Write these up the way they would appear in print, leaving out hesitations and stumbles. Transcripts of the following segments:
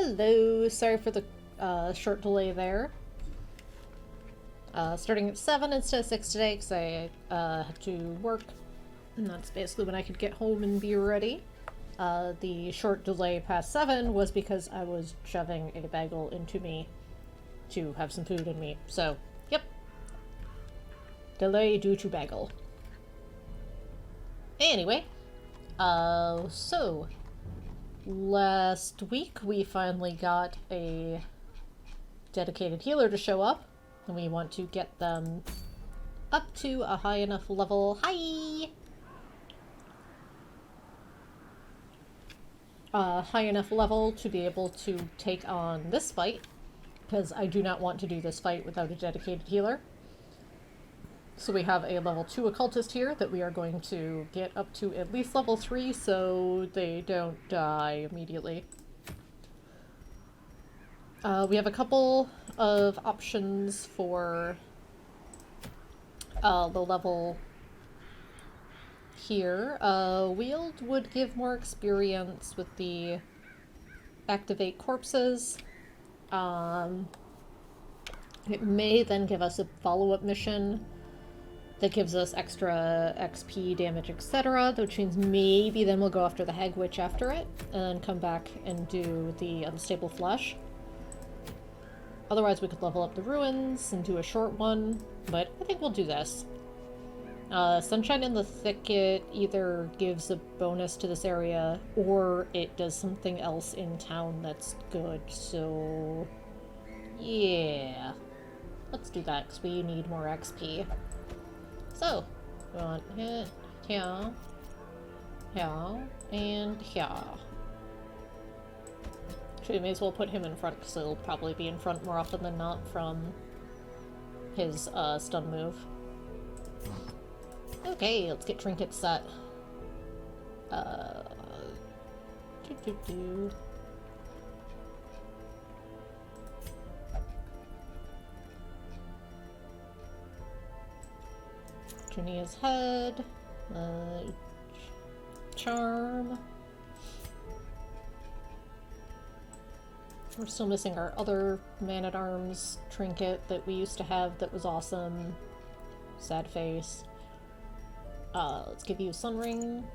Hello, sorry for the short delay there. Starting at 7 instead of 6 today because I had to work, and that's basically when I could get home and be ready. The short delay past 7 was because I was shoving a bagel into me to have some food in me. So, yep. Delay due to bagel. Anyway, so last week we finally got a dedicated healer to show up, and we want to get them up to a high enough level. Hi! High enough level to be able to take on this fight, because I do not want to do this fight without a dedicated healer. So we have a level 2 occultist here that we are going to get up to at least level 3 so they don't die immediately. We have a couple of options for the level here. Wield would give more experience with the activate corpses. It may then give us a follow-up mission that gives us extra XP, damage, etc. Which means maybe then we'll go after the Hag Witch after it, and then come back and do the Unstable Flesh. Otherwise we could level up the Ruins and do a short one, but I think we'll do this. Sunshine in the Thicket either gives a bonus to this area, or it does something else in town that's good, so yeah. Let's do that, because we need more XP. So, we want here, here, and here. Actually, we may as well put him in front, because he'll probably be in front more often than not from his stun move. Okay, let's get trinkets set. Jania's head, charm. We're still missing our other man-at-arms trinket that we used to have that was awesome. Sad face. Let's give you a sun ring.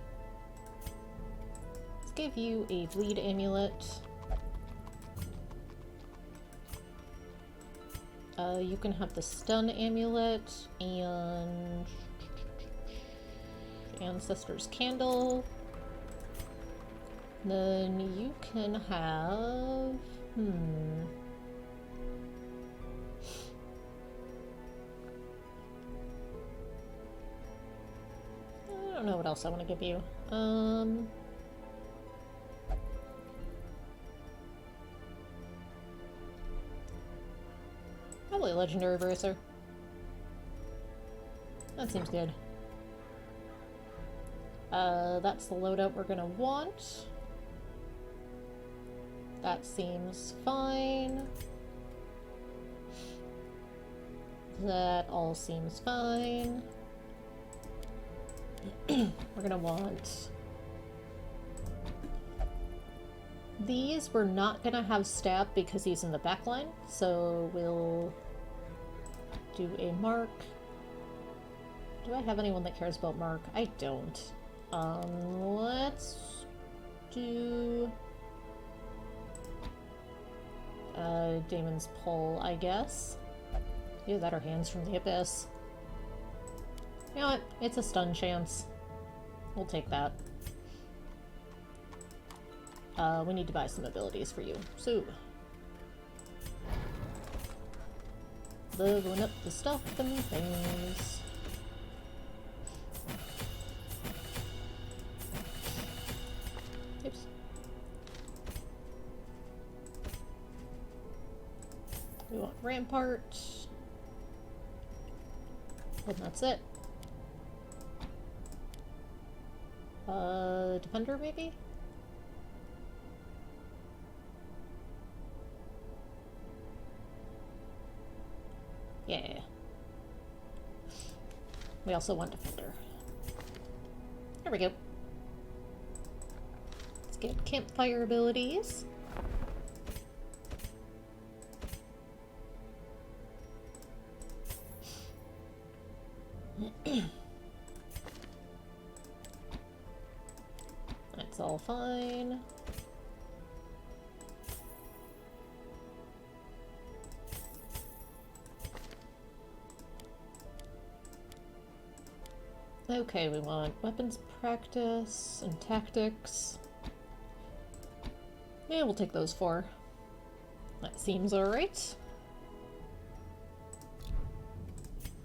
Let's give you a bleed amulet. You can have the stun amulet and Ancestor's Candle. Then you can have... I don't know what else I want to give you. Probably a legendary bracer. That seems good. That's the loadout we're gonna want. That seems fine. That all seems fine. We're gonna want... These we're not gonna have stab because he's in the back line, so we'll do a mark. Do I have anyone that cares about mark? I don't. Let's do Damon's Pull, I guess. Either that or Hands from the Abyss. You know what? It's a stun chance. We'll take that. We need to buy some abilities for you. So, leveling up the stuff and things. Oops. We want Rampart. And that's it. Defender, maybe? Yeah. We also want Defender. There we go. Let's get campfire abilities. That's all fine. Okay, we want weapons practice and tactics. Yeah, we'll take those 4. That seems alright.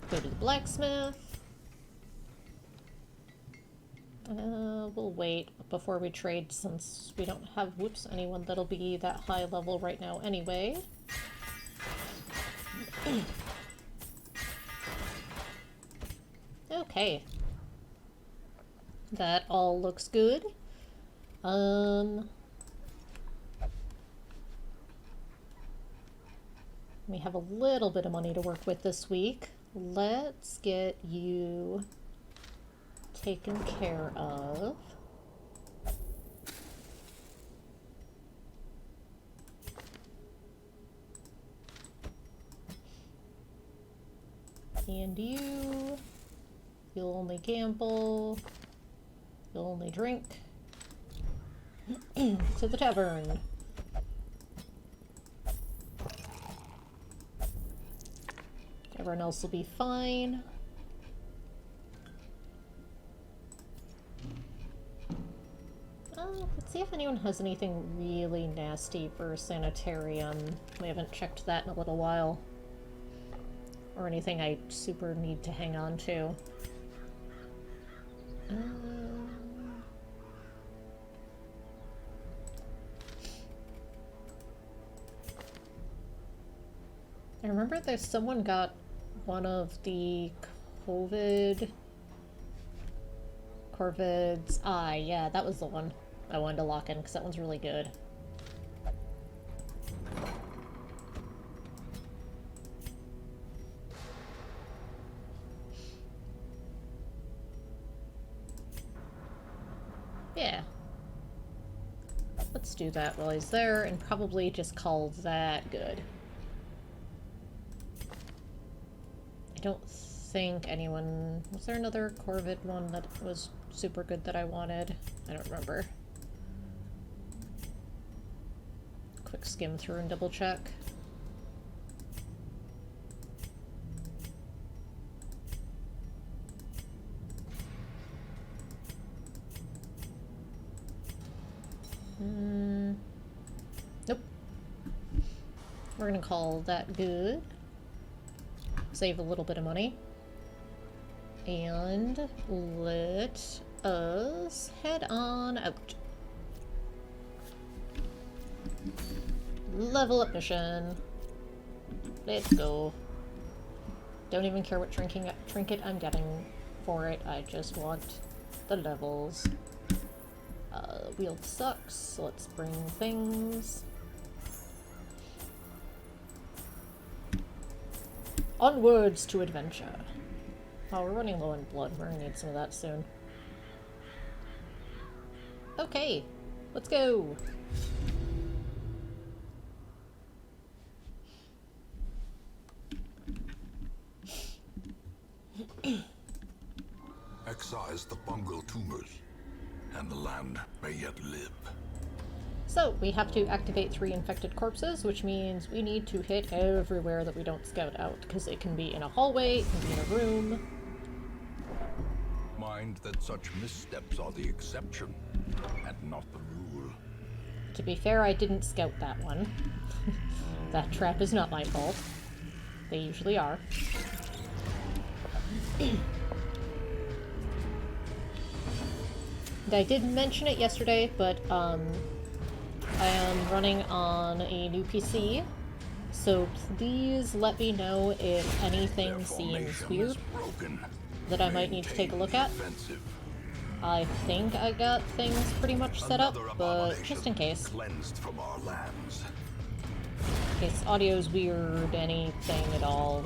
Go to the blacksmith. We'll wait before we trade since we don't have, whoops, anyone that'll be that high level right now anyway. Okay. That all looks good. We have a little bit of money to work with this week. Let's get you taken care of. And you'll only gamble, you'll only drink. To the tavern. Everyone else will be fine. Let's see if anyone has anything really nasty for sanitarium. We haven't checked that in a little while. Or anything I super need to hang on to. I remember there's someone got one of the Corvids. Ah, yeah, that was the one I wanted to lock in because that one's really good. Yeah. Let's do that while he's there and probably just call that good. I don't think anyone... Was there another Corvid one that was super good that I wanted? I don't remember. Quick skim through and double check. Nope. We're gonna call that good. Save a little bit of money. And let us head on out. Level up mission. Let's go. Don't even care what trinket I'm getting for it. I just want the levels. Wield sucks, so let's bring things. Onwards to adventure. Oh, we're running low on blood. We're gonna need some of that soon. Okay, let's go. Excise the fungal tumors, and the land may yet live. So, we have to activate 3 infected corpses, which means we need to hit everywhere that we don't scout out, because it can be in a hallway, it can be in a room. Mind that such missteps are the exception, and not the rule. To be fair, I didn't scout that one. That trap is not my fault. They usually are. I did mention it yesterday, but I am running on a new PC, so please let me know if anything seems weird that I might need to take a look at. I think I got things pretty much set up, but just in case. In case audio's weird, anything at all.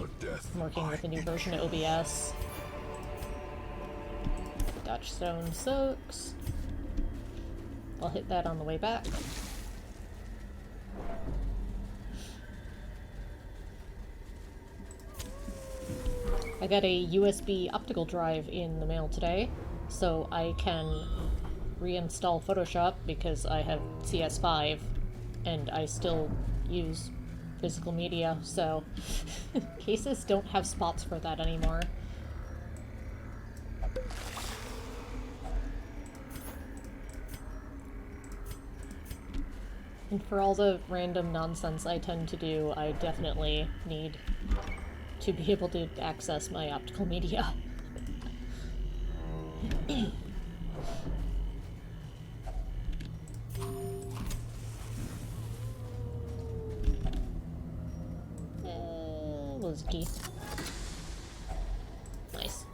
I'm working with a new version of OBS. Dutchstone sucks. I'll hit that on the way back. I I got a USB optical drive in the mail today, so I can reinstall Photoshop because I have CS5 and I still use physical media, so cases don't have spots for that anymore. And for all the random nonsense I tend to do, I definitely need to be able to access my optical media. Was a key. Nice.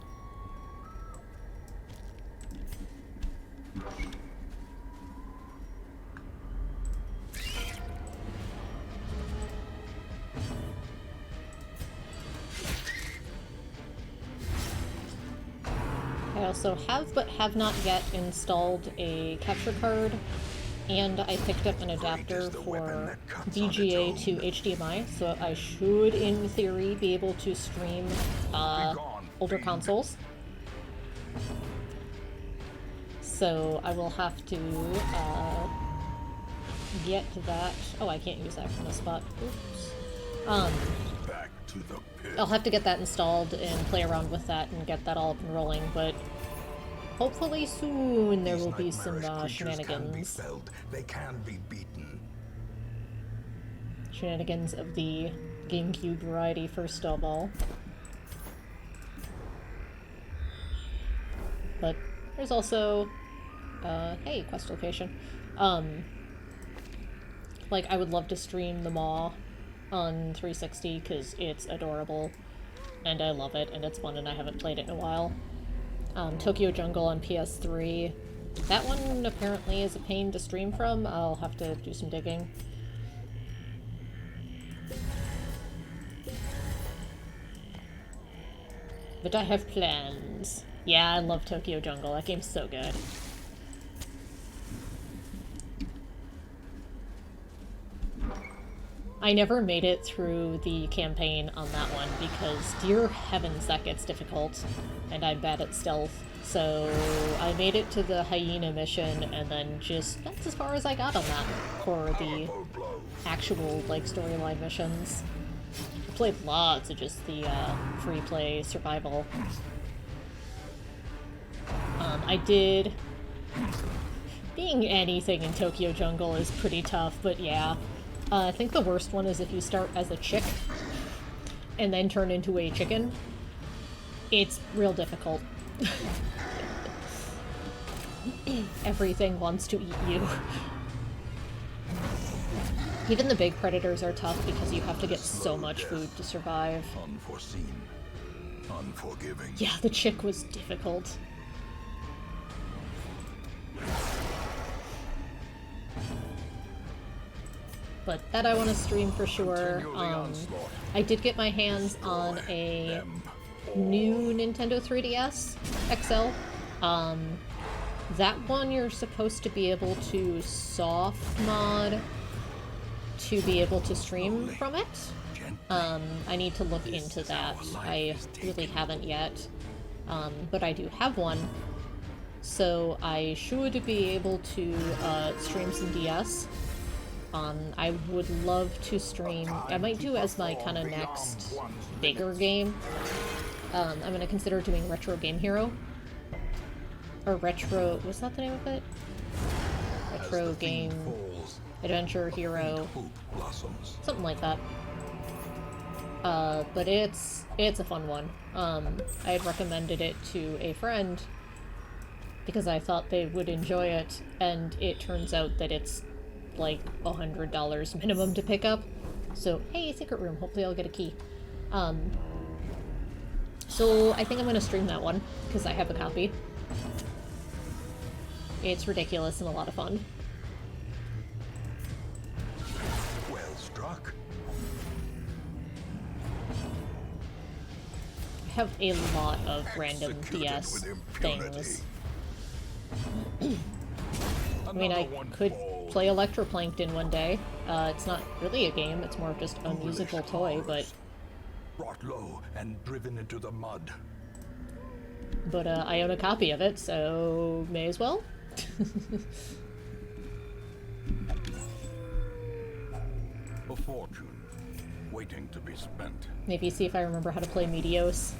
I also have, but have not yet installed a capture card, and I picked up an adapter for VGA to HDMI, so I should, in theory, be able to stream older consoles. So I will have to get that. Oh, I can't use that from this spot. Oops. Back to the pit. I'll have to get that installed and play around with that and get that all up and rolling, but hopefully soon there will be some shenanigans. They can be beaten. Shenanigans of the GameCube variety, first of all. But there's also, hey, quest location. Like, I would love to stream the Maw on 360 because it's adorable, and I love it, and it's fun, and I haven't played it in a while. Tokyo Jungle on PS3. That one apparently is a pain to stream from. I'll have to do some digging. But I have plans. Yeah, I love Tokyo Jungle. That game's so good. I never made it through the campaign on that one because, dear heavens, that gets difficult, and I'm bad at stealth. So I made it to the hyena mission, and then that's as far as I got on that for the actual, like, storyline missions. I played lots of just the free play survival. I did... Being anything in Tokyo Jungle is pretty tough, but yeah. I think the worst one is if you start as a chick and then turn into a chicken. It's real difficult. Everything wants to eat you. Even the big predators are tough because you have to get so much food to survive. Unforeseen. Unforgiving. Yeah, the chick was difficult. But that I want to stream for sure. I did get my hands on a new Nintendo 3DS XL. That one you're supposed to be able to soft mod to be able to stream from it. I need to look into that. I really haven't yet. But I do have one. So I should be able to stream some DS. I would love to stream, I might do as my kind of next bigger game. I'm going to consider doing Retro Game Hero. Or Retro, was that the name of it? Retro Game Adventure Hero. Something like that. But it's a fun one. I had recommended it to a friend because I thought they would enjoy it, and it turns out that it's like $100 minimum to pick up. So, hey, secret room. Hopefully I'll get a key. So I think I'm going to stream that one, because I have a copy. It's ridiculous and a lot of fun. Well struck. I have a lot of random DS things. I mean, I could play Electroplankton one day. It's not really a game, it's more just a musical toy, but brought low and driven into the mud. But I own a copy of it, so may as well. A fortune, waiting to be spent. Maybe see if I remember how to play Medios.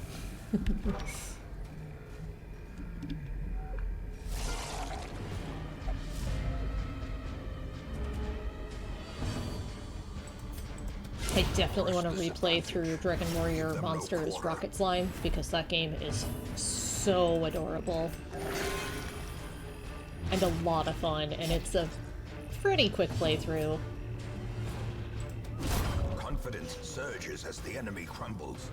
I definitely want to replay through Dragon Warrior Monsters Rocket Slime, because that game is so adorable. And a lot of fun, and it's a pretty quick playthrough. Confidence surges as the enemy crumbles.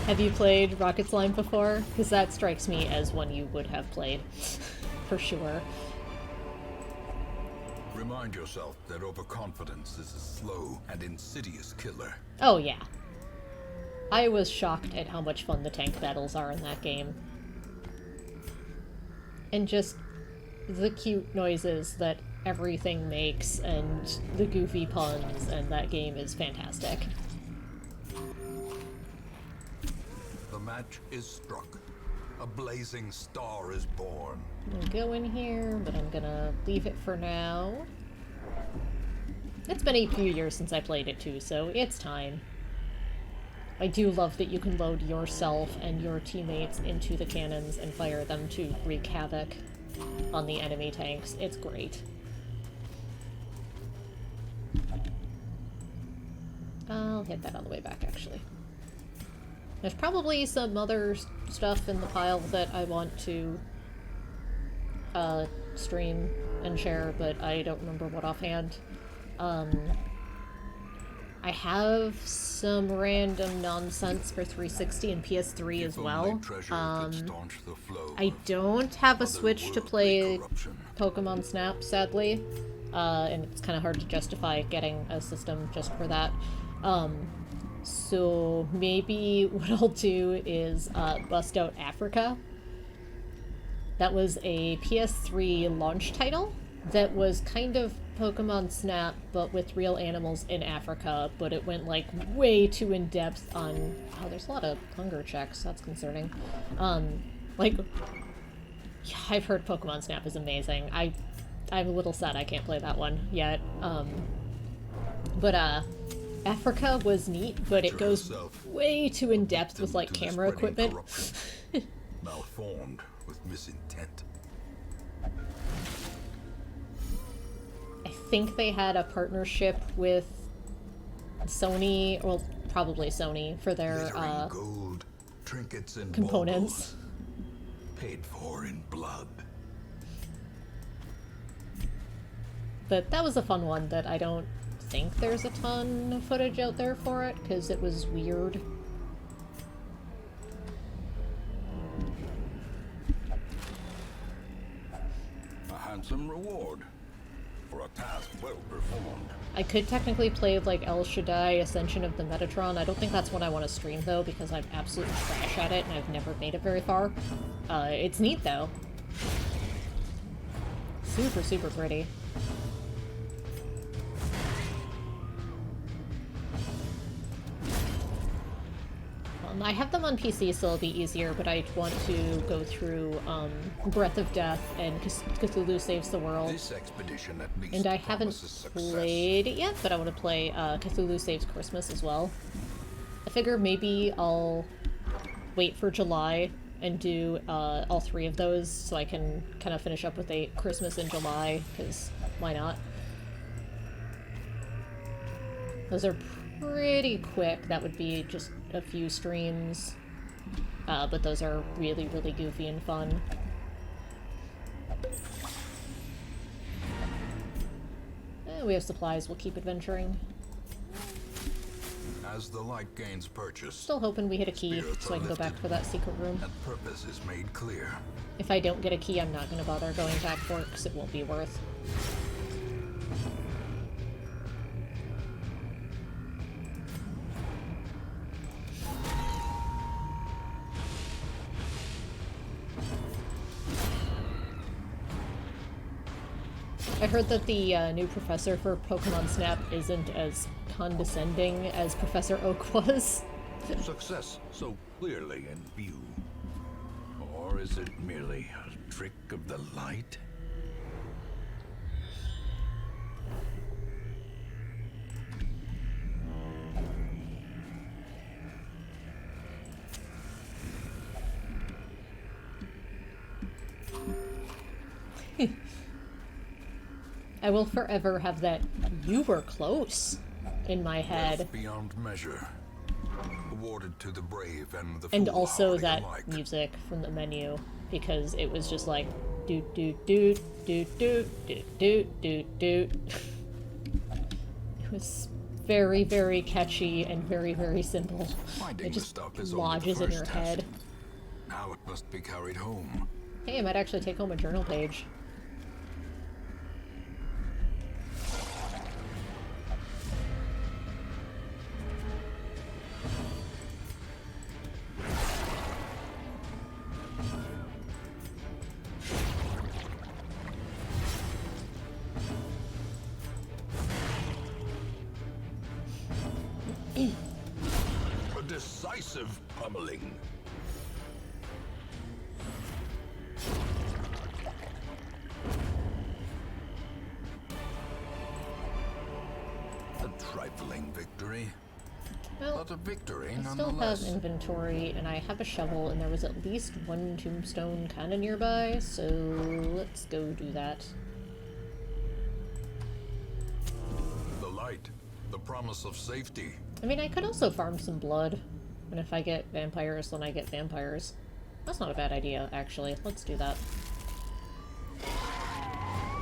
Have you played Rocket Slime before? Because that strikes me as one you would have played, for sure. Remind yourself that overconfidence is a slow and insidious killer. Oh yeah. I was shocked at how much fun the tank battles are in that game. And just the cute noises that everything makes and the goofy puns, and that game is fantastic. The match is struck. A blazing star is born. I'm gonna go in here, but I'm gonna leave it for now. It's been a few years since I played it too, so it's time. I do love that you can load yourself and your teammates into the cannons and fire them to wreak havoc on the enemy tanks. It's great. I'll hit that on the way back, actually. There's probably some other stuff in the pile that I want to stream and share, but I don't remember what offhand. I have some random nonsense for 360 and PS3 as well. I don't have a Switch to play Pokemon Snap, sadly, and it's kind of hard to justify getting a system just for that. So maybe what I'll do is bust out Africa. That was a PS3 launch title that was kind of Pokemon Snap, but with real animals in Africa, but it went, like, way too in-depth on... Oh, there's a lot of hunger checks. That's concerning. Like... Yeah, I've heard Pokemon Snap is amazing. I'm a little sad I can't play that one yet. But Africa was neat, but it goes way too in-depth with, like, camera equipment. Malformed with misintent. I think they had a partnership with Sony, well, probably Sony, for their gold, trinkets and components. baubles, paid for in blood. But that was a fun one that I don't think there's a ton of footage out there for it, because it was weird. A handsome reward for a task well performed. I could technically play like El Shaddai Ascension of the Metatron. I don't think that's what I want to stream though, because I'm absolutely trash at it and I've never made it very far. It's neat though. Super, super pretty. I have them on PC, so it'll be easier, but I want to go through Breath of Death and Cthulhu Saves the World. This expedition at least And I haven't played it yet, but I want to play Cthulhu Saves Christmas as well. I figure maybe I'll wait for July and do all three of those, so I can kind of finish up with a Christmas in July, because why not? Those are pretty quick. That would be just a few streams, but those are really, really goofy and fun. We have supplies, we'll keep adventuring. As the light gains purchase, Still hoping we hit a key, so I can go back for that secret room. and purpose is made clear. If I don't get a key, I'm not going to bother going back for it, because it won't be worth. I heard that the new professor for Pokemon Snap isn't as condescending as Professor Oak was. Success so clearly in view. Or is it merely a trick of the light? I will forever have that "you were close" in my head. Wealth beyond measure. Awarded to the brave and the And also foolhardy that alike. music from the menu, because it was just like doot doot doot doot doot doot doot doot doot. It was very, very catchy and very, very simple. Finding It the just stuff is only the lodges in your first head. test. Now it must be carried home. Hey, I might actually take home a journal page. A decisive pummeling. A trifling victory. Well, But a victory I still have nonetheless. inventory, and I have a shovel, and there was at least one tombstone kind of nearby, so let's go do that. The light. The promise of safety. I mean, I could also farm some blood, and if I get vampires, then I get vampires. That's not a bad idea, actually. Let's do that.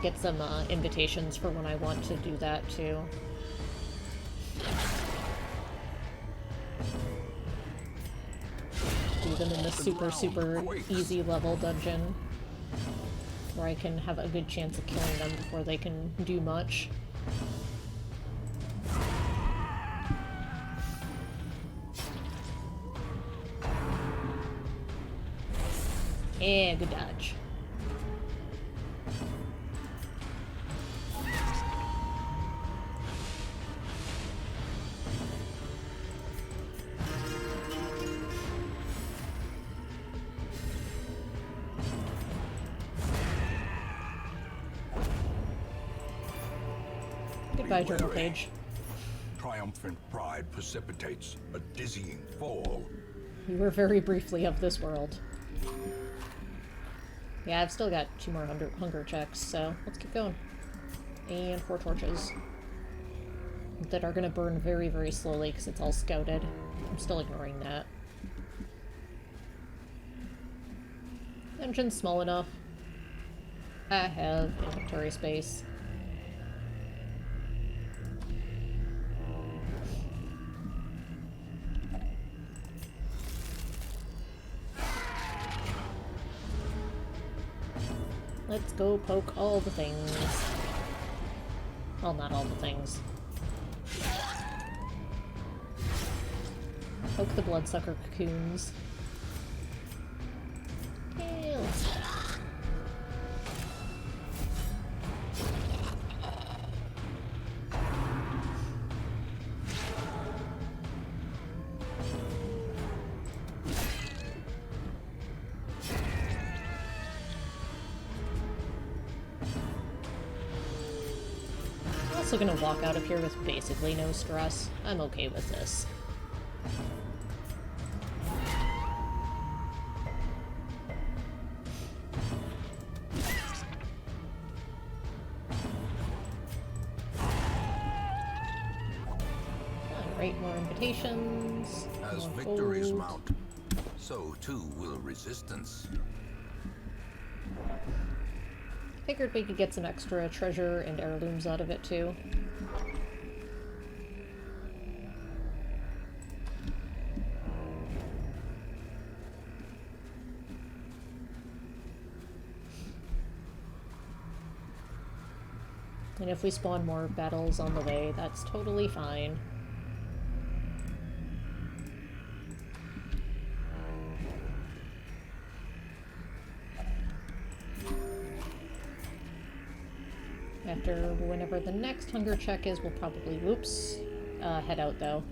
Get some invitations for when I want to do that, too. Do them in the super easy level dungeon, where I can have a good chance of killing them before they can do much. Yeah, good dodge. Goodbye, journal wary. page. Triumphant pride precipitates a dizzying fall. You were very briefly of this world. Yeah, I've still got 2 more hunger checks, so let's keep going. And 4 torches. That are gonna burn very, very slowly because it's all scouted. I'm still ignoring that. Dungeon's small enough. I have inventory space. Let's go poke all the things. Well, not all the things. Poke the bloodsucker cocoons. Yeah, let's- I'm also gonna walk out of here with basically no stress. I'm okay with this. Alright, more invitations. As more victories gold. mount, so too will resistance. Figured we could get some extra treasure and heirlooms out of it too. And if we spawn more battles on the way, that's totally fine. After whenever the next hunger check is, we'll probably, whoops, head out, though.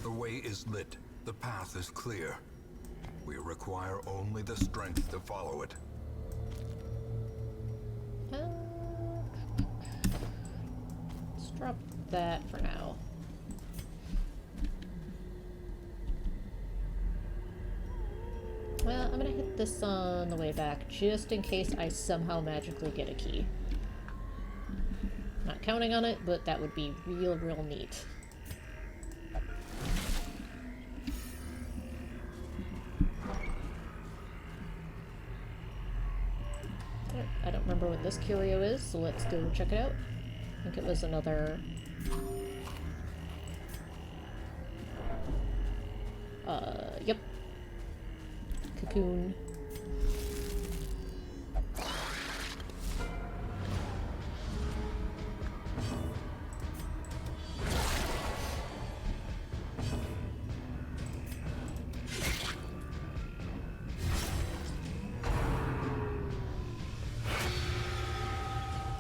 The way is lit. The path is clear. We require only the strength to follow it. Let's drop that for now. Well, I'm gonna hit this on the way back, just in case I somehow magically get a key. Not counting on it, but that would be real, real neat. I don't remember what this curio is, so let's go check it out. I think it was another... yep. Cocoon.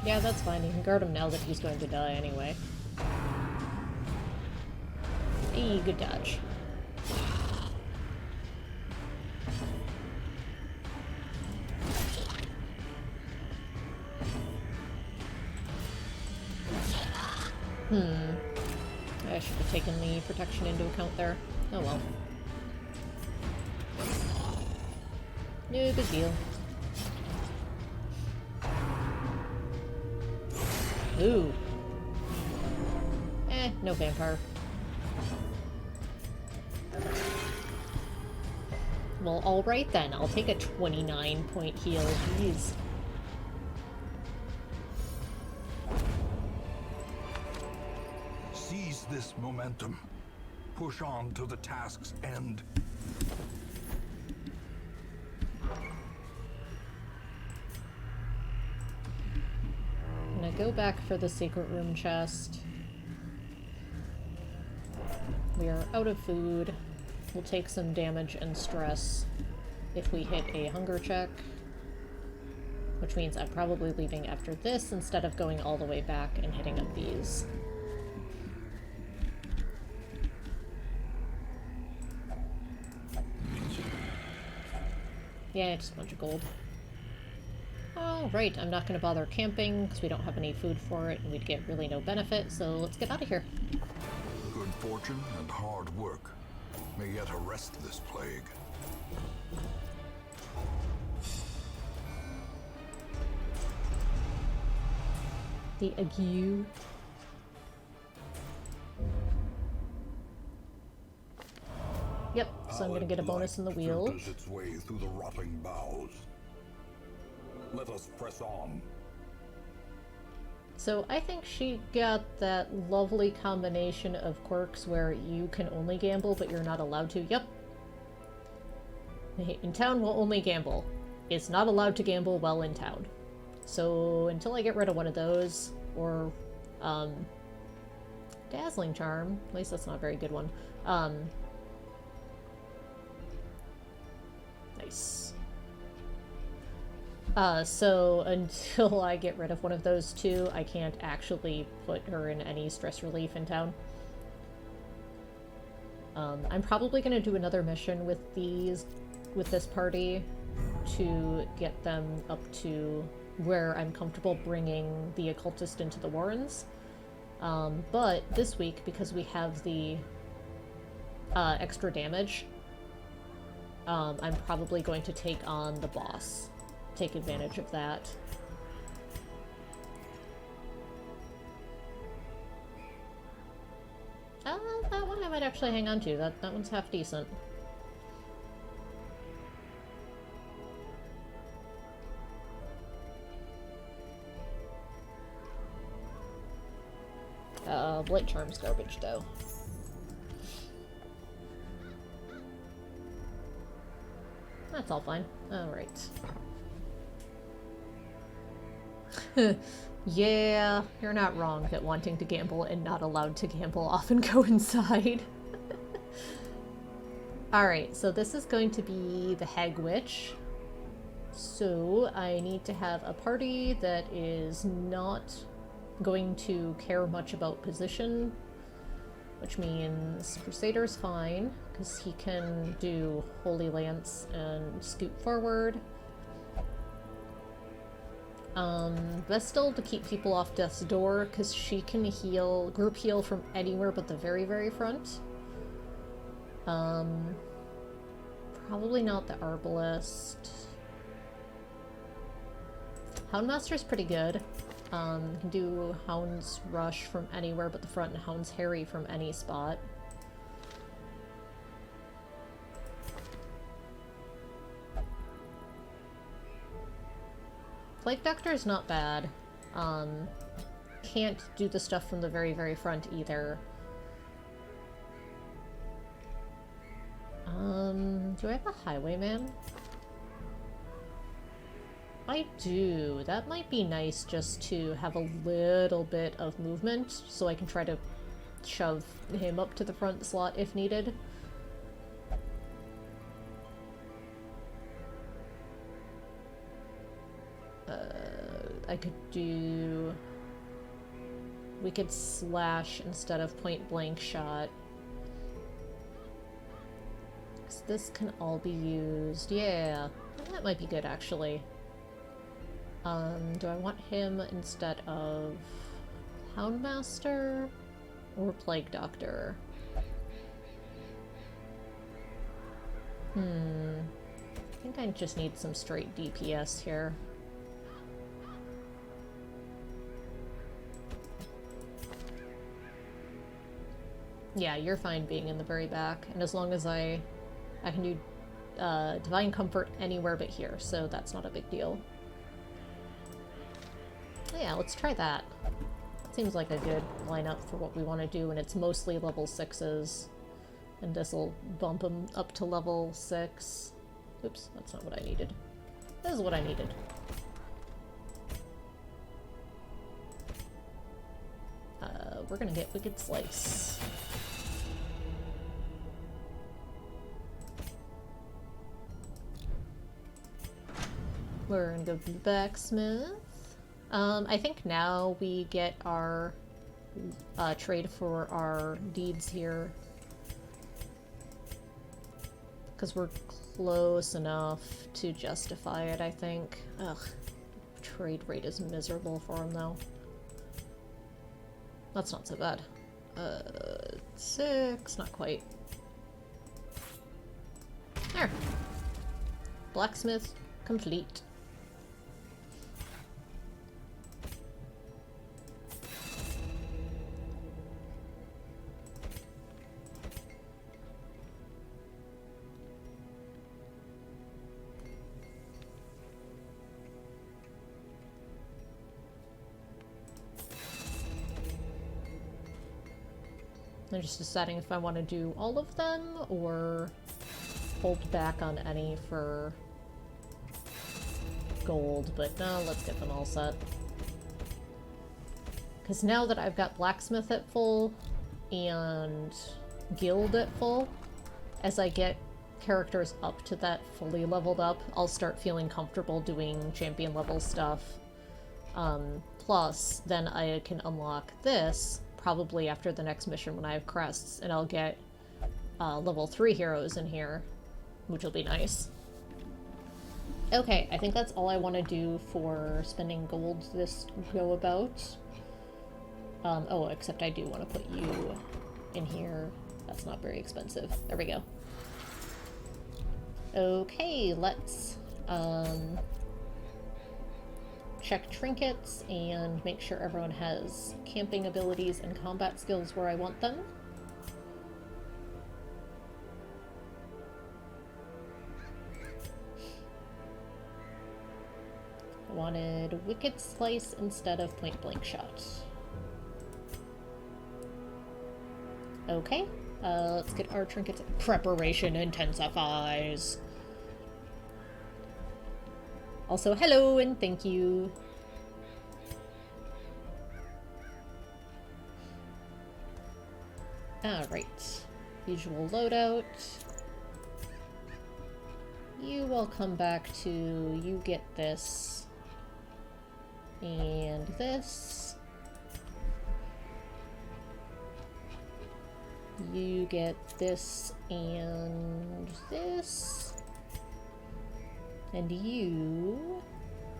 Yeah, that's fine. You can guard him now that he's going to die anyway. Hey, good dodge. I should have taken the protection into account there. Oh well. No big deal. Ooh. No vampire. Well, alright then. I'll take a 29-point heal. Jeez. Seize this momentum. Push on to the task's end. I'm gonna go back for the secret room chest. We are out of food. We'll take some damage and stress if we hit a hunger check. Which means I'm probably leaving after this instead of going all the way back and hitting up these. Yeah, just a bunch of gold. Oh, right, I'm not going to bother camping because we don't have any food for it and we'd get really no benefit, so let's get out of here. Good fortune and hard work may yet arrest this plague. The ague. Yep, so I'm going to get a bonus in the wheel. Filters its way through the rotting boughs. Let us press on. So I think she got that lovely combination of quirks where you can only gamble, but you're not allowed to. Yep. In town, we'll only gamble. It's not allowed to gamble while in town. So until I get rid of one of those, or, Dazzling Charm, at least that's not a very good one, nice. So until I get rid of one of those two, I can't actually put her in any stress relief in town. I'm probably going to do another mission with this party to get them up to where I'm comfortable bringing the occultist into the Warrens. But this week, because we have the extra damage, I'm probably going to take on the boss. Take advantage of that. That one I might actually hang on to. That one's half decent. Blight Charm's garbage, though. That's all fine. Alright. Yeah, you're not wrong that wanting to gamble and not allowed to gamble often coincide. Alright, so this is going to be the Hag Witch. So I need to have a party that is not going to care much about position, which means Crusader's fine, because he can do Holy Lance and scoot forward. Best still to keep people off Death's Door, because she can heal, group heal from anywhere but the very, very front. Probably not the Arbalest. Houndmaster's pretty good. Can do Hound's Rush from anywhere but the front and Hound's Harry from any spot. Plague Doctor is not bad. Can't do the stuff from the very, very front either. Do I have a Highwayman? I do. That might be nice just to have a little bit of movement, so I can try to shove him up to the front slot if needed. I could do... We could slash instead of point blank shot. Because this can all be used. Yeah, that might be good actually. Do I want him instead of Houndmaster or Plague Doctor? I think I just need some straight DPS here. Yeah, you're fine being in the very back, and as long as I can do Divine Comfort anywhere but here, so that's not a big deal. Yeah, let's try that. Seems like a good lineup for what we want to do, and it's mostly level 6s. And this'll bump them up to level 6. Oops, that's not what I needed. This is what I needed. We're gonna get Wicked Slice. We're gonna go Blacksmith. I think now we get our trade for our deeds here. Because we're close enough to justify it, I think. Ugh. Trade rate is miserable for him, though. That's not so bad. 6, not quite. There. Blacksmith complete. I'm just deciding if I want to do all of them or hold back on any for gold, but no, let's get them all set. Because now that I've got Blacksmith at full and Guild at full, as I get characters up to that fully leveled up, I'll start feeling comfortable doing champion level stuff. Plus, then I can unlock this probably after the next mission when I have crests, and I'll get level 3 heroes in here, which will be nice. Okay, I think that's all I want to do for spending gold this go about. Oh, except I do want to put you in here. That's not very expensive. There we go. Okay, let's check trinkets and make sure everyone has camping abilities and combat skills where I want them. I wanted Wicked Slice instead of Point Blank Shot. Okay, let's get our trinkets. Preparation intensifies. Also, hello and thank you. Alright. Usual loadout. You will come back to... you get this. And this. You get this and this. And you,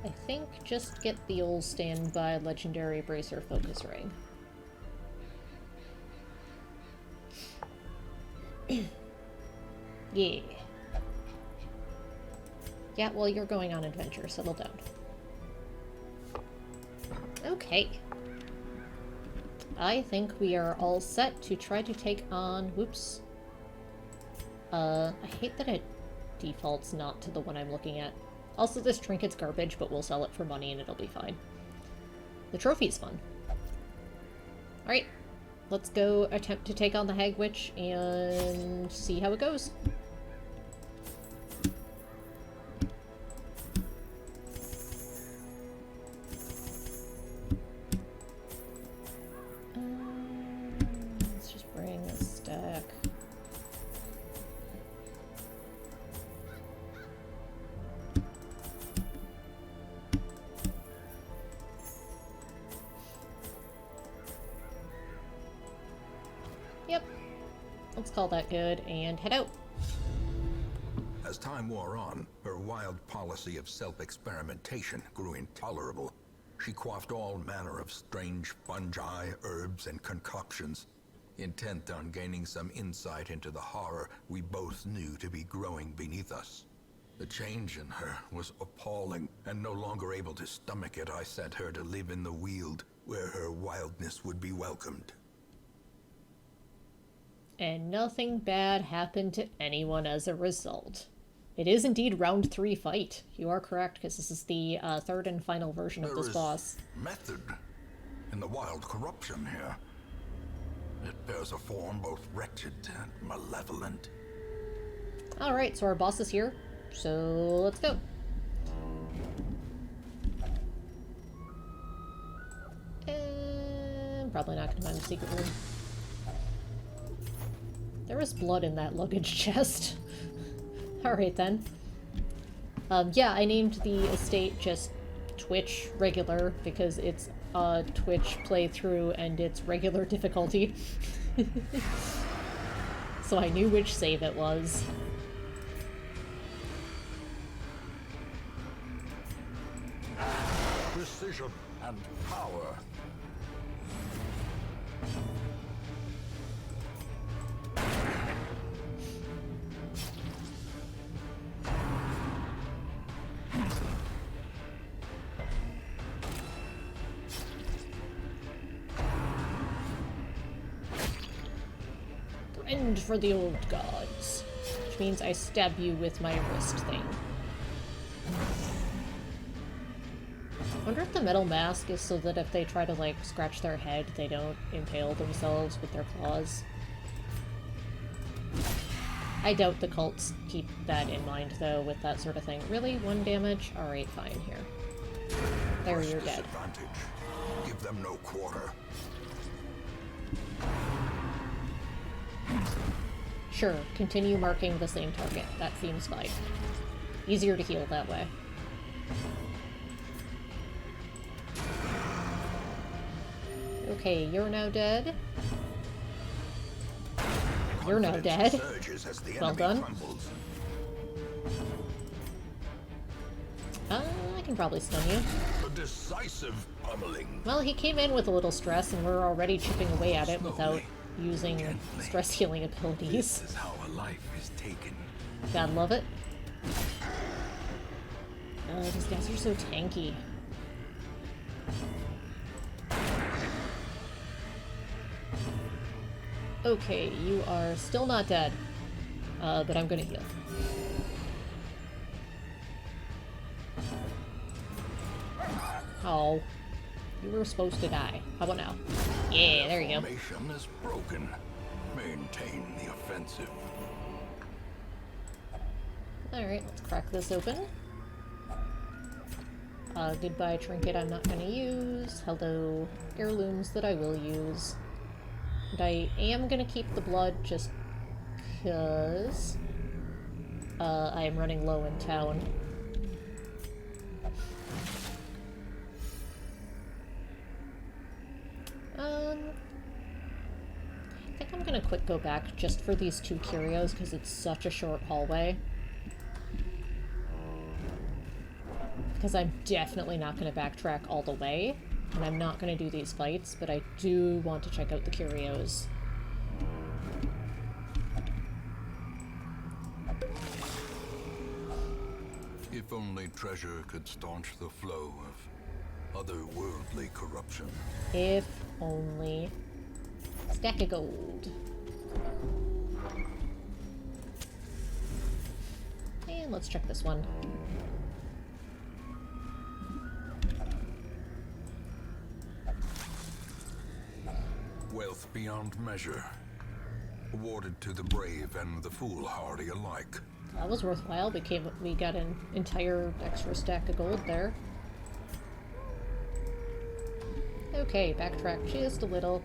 I think, just get the old standby legendary bracer focus ring. Yeah. Yeah, well, you're going on adventure. Settle down. Okay. I think we are all set to try to take on... Whoops. I hate that it defaults not to the one I'm looking at. Also, this trinket's garbage, but we'll sell it for money and it'll be fine. The trophy's fun. Alright. Let's go attempt to take on the Hag Witch and see how it goes. Let's just bring a stack. Yep. Let's call that good and head out. As time wore on, her wild policy of self-experimentation grew intolerable. She quaffed all manner of strange fungi, herbs, and concoctions, intent on gaining some insight into the horror we both knew to be growing beneath us. The change in her was appalling, and no longer able to stomach it, I sent her to live in the Weald, where her wildness would be welcomed. And nothing bad happened to anyone as a result. It is indeed round 3 fight. You are correct, because this is the third and final version of this boss. Method in the wild corruption here. It bears a form both wretched and malevolent. Alright, so our boss is here. So let's go. And probably not going to find the secret room. There was blood in that luggage chest. Alright then. Yeah, I named the estate just Twitch regular because it's a Twitch playthrough and it's regular difficulty. So I knew which save it was. Precision and power. End for the old gods. Which means I stab you with my wrist thing. I wonder if the metal mask is so that if they try to, like, scratch their head, they don't impale themselves with their claws. I doubt the cults keep that in mind, though, with that sort of thing. Really? 1 damage? Alright, fine, here. There, you're dead. Give them no quarter. Sure, continue marking the same target. That seems fine. Easier to heal that way. Okay, you're now dead. You're now dead. Well done. I can probably stun you. A decisive pummeling. Well, he came in with a little stress, and we're already chipping away at it without using stress healing abilities. This is how a life is taken. Gotta love it. These guys are so tanky. Okay, you are still not dead. But I'm gonna heal. Oh. You were supposed to die. How about now? Yeah, there you go. Formation is broken. Maintain the offensive. Alright, let's crack this open. Goodbye trinket I'm not gonna use. Hello, heirlooms that I will use. And I am gonna keep the blood just because I am running low in town. I think I'm gonna quick go back just for these two curios because it's such a short hallway. Because I'm definitely not going to backtrack all the way, and I'm not going to do these fights, but I do want to check out the curios. If only treasure could staunch the flow of otherworldly corruption. If only. Stack of gold. And let's check this one. Wealth beyond measure, awarded to the brave and the foolhardy alike. That was worthwhile. We got an entire extra stack of gold there. Okay, backtrack just a little.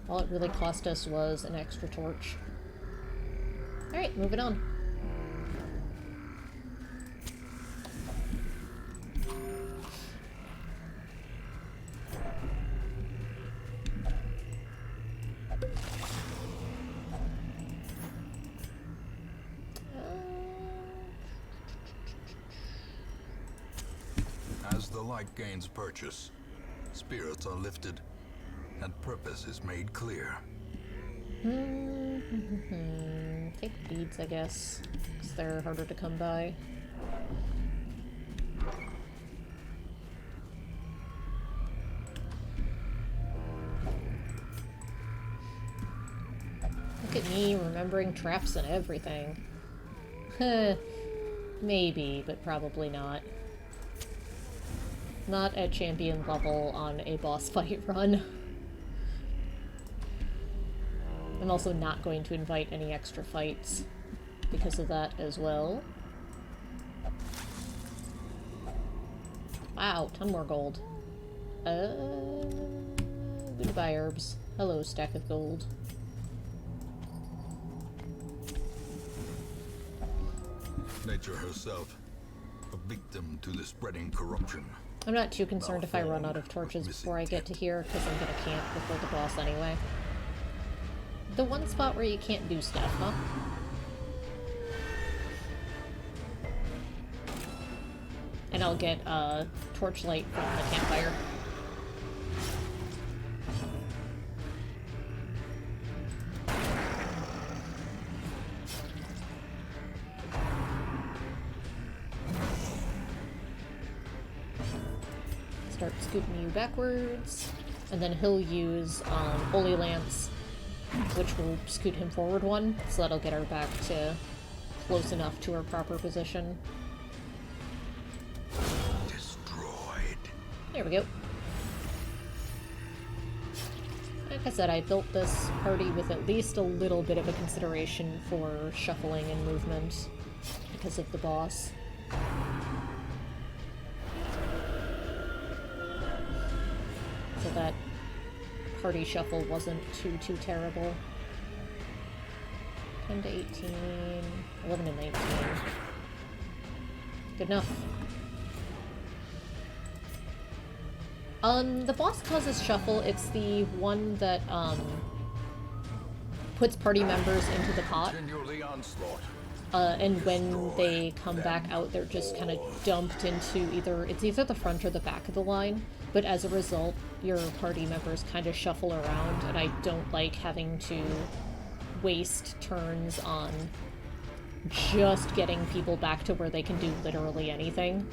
All it really cost us was an extra torch. Alright, moving on. As the light gains purchase, spirits are lifted, and purpose is made clear. Take beads, I guess, because they're harder to come by. Look at me remembering traps and everything. Maybe, but probably not. Not at champion level on a boss fight run. I'm also not going to invite any extra fights because of that as well. Wow, ton more gold. Goodbye herbs. Hello, stack of gold. Nature herself, a victim to the spreading corruption. I'm not too concerned if I run out of torches before I get to here, because I'm gonna camp before the boss anyway. The one spot where you can't do stuff, huh? And I'll get torchlight from the campfire. Start scooting you backwards, and then he'll use Holy Lance, which will scoot him forward one, so that'll get her back to close enough to her proper position. Destroyed. There we go. Like I said, I built this party with at least a little bit of a consideration for shuffling and movement because of the boss. So that party shuffle wasn't too terrible. 10 to 18, 11 to 19. Good enough. The boss causes shuffle. It's the one that puts party members into the pot. And when they come back out, they're just kind of dumped into either the front or the back of the line. But as a result, your party members kind of shuffle around, and I don't like having to waste turns on just getting people back to where they can do literally anything.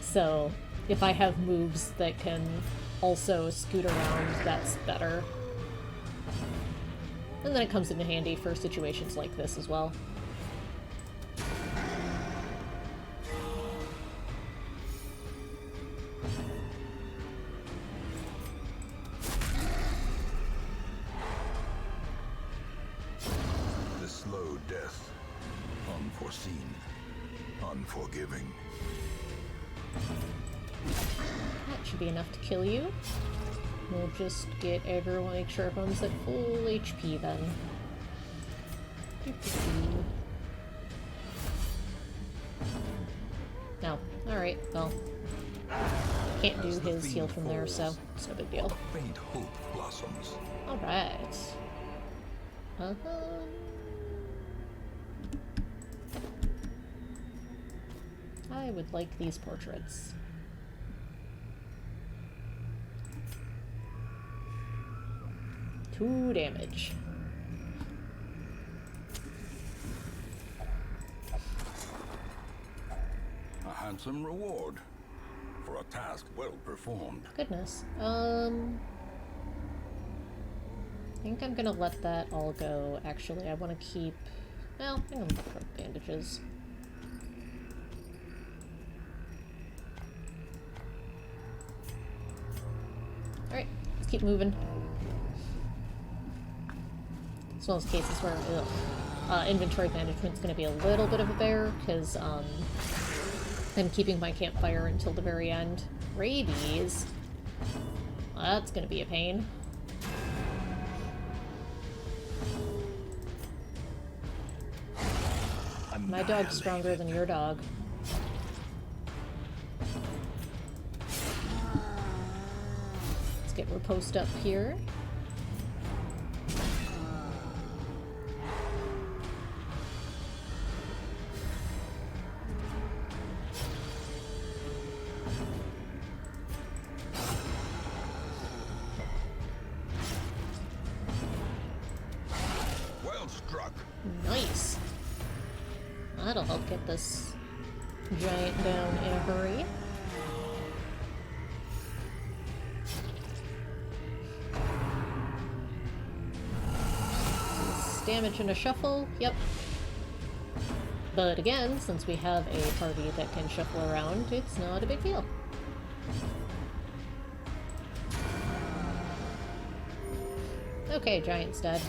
So, if I have moves that can also scoot around, that's better. And then it comes in handy for situations like this as well. The slow death, unforeseen, unforgiving. That should be enough to kill you. We'll just get everyone, make sure everyone's at full HP then. No. Alright, well. Can't do As the his heal fiend from there, so falls, it's no big deal. a faint hope blossoms. Alright. I would like these portraits. 2 damage. A handsome reward for a task well performed. Goodness. I think I'm gonna let that all go. Actually, I want to keep... Well, I'm gonna look for bandages. Alright, let's keep moving. It's one of those cases where inventory management's gonna be a little bit of a bear, because I'm keeping my campfire until the very end. Rabies? Well, that's gonna be a pain. My dog's stronger than your dog. Let's get riposte up here. Well struck. Nice. That'll help get this giant down in a hurry. Damage and a shuffle, yep. But again, since we have a party that can shuffle around, it's not a big deal. Okay, giant's dead.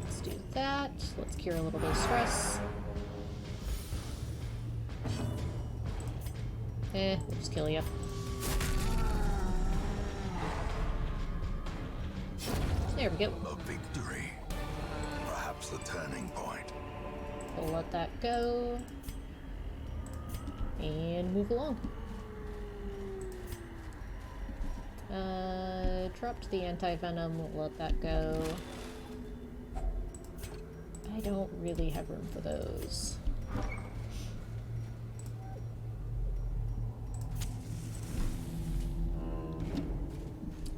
Let's do that. Let's cure a little bit of stress. We'll just kill you. There we go. A victory. Perhaps the turning point. We'll let that go. And move along. Dropped the anti-venom, we'll let that go. I don't really have room for those.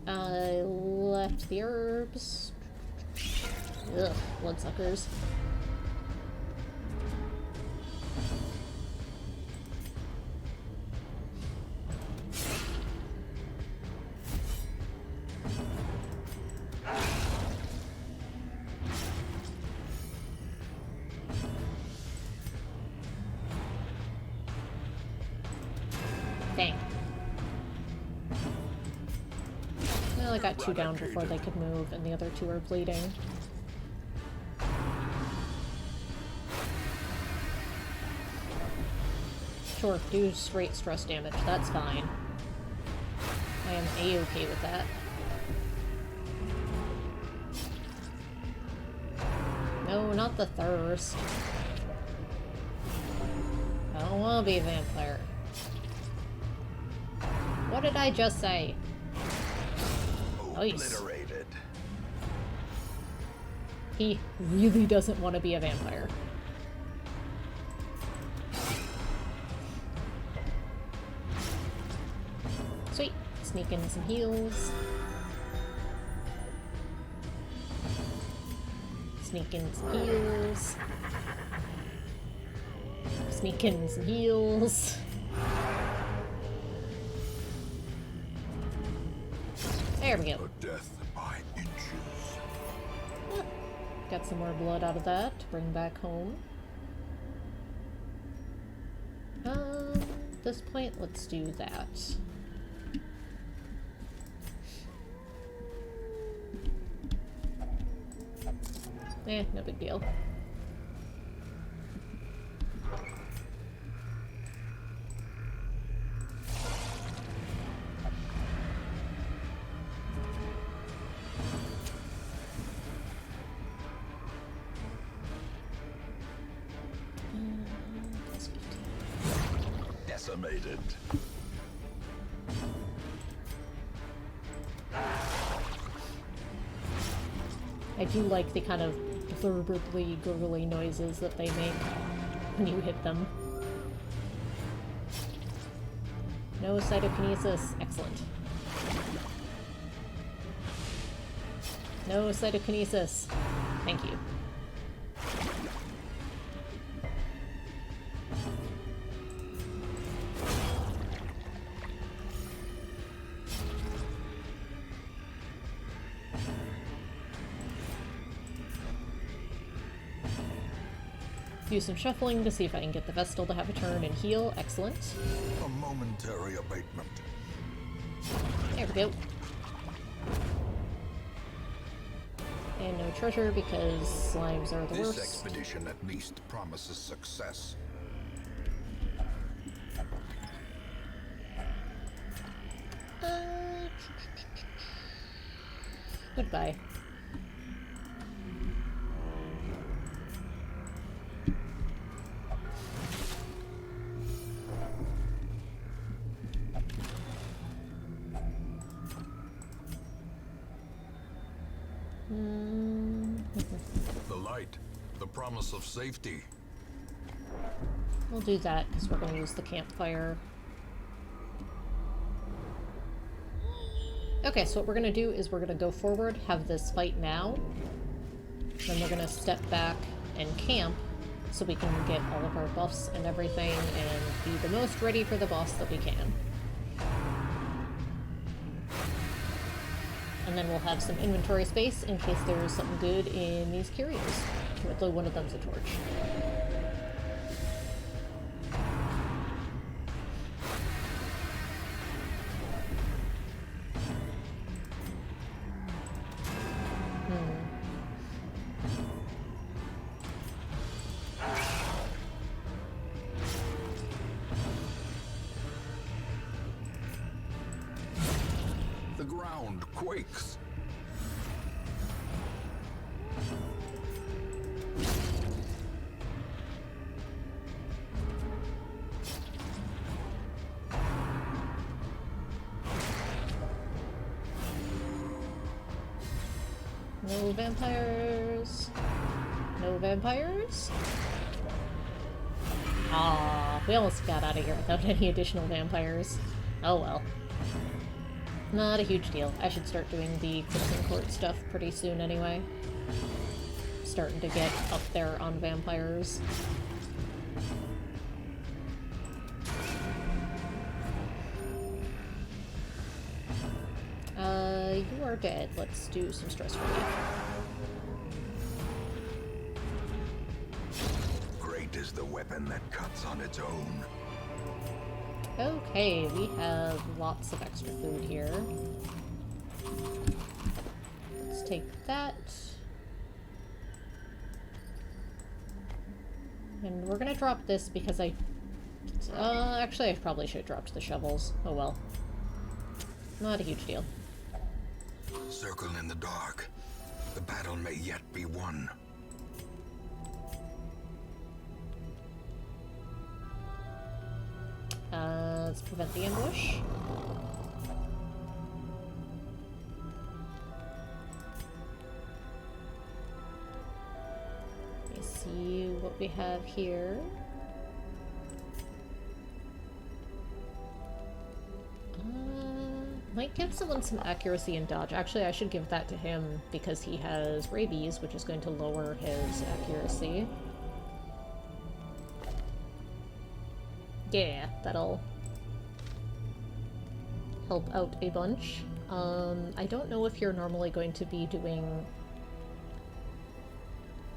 I left the herbs. Ugh, bloodsuckers. Dang. Well, I got 2 down before they could move, and the other 2 are bleeding. Sure, do straight stress damage, that's fine. I am A-okay with that. No, not the thirst. I don't want to be a vampire. What did I just say? Nice. Obliterated. He really doesn't want to be a vampire. Sweet. Sneak in some heals. Sneak in some heals. Sneak in some heals. There we go. A death by inches. Got some more blood out of that to bring back home. This plant, let's do that. No big deal. decimated. I do like the kind of blurberedly, gurgly noises that they make when you hit them. No cytokinesis. Excellent. No cytokinesis. Thank you. Do some shuffling to see if I can get the Vestal to have a turn and heal. Excellent. A momentary abatement. There we go. And no treasure because slimes are the This worst. expedition at least promises success. Goodbye. The light, the promise of safety. We'll do that because we're going to use the campfire. Okay, so what we're going to do is we're going to go forward, have this fight now. Then we're going to step back and camp so we can get all of our buffs and everything and be the most ready for the boss that we can. And then we'll have some inventory space in case there's something good in these curios. Hopefully one of them's a torch. The ground quakes. No vampires. No vampires. Ah, we almost got out of here without any additional vampires. Oh well. Not a huge deal. I should start doing the Crimson Court stuff pretty soon anyway. Starting to get up there on vampires. You are dead. Let's do some stress relief. Great is the weapon that cuts on its own. Okay, we have lots of extra food here. Let's take that. And we're gonna drop this because actually I probably should have dropped the shovels. Oh well. Not a huge deal. Circle in the dark. The battle may yet be won. Let's prevent the ambush. Let me see what we have here. Might give someone some accuracy and dodge. Actually, I should give that to him because he has rabies, which is going to lower his accuracy. Yeah, that'll help out a bunch. I don't know if you're normally going to be doing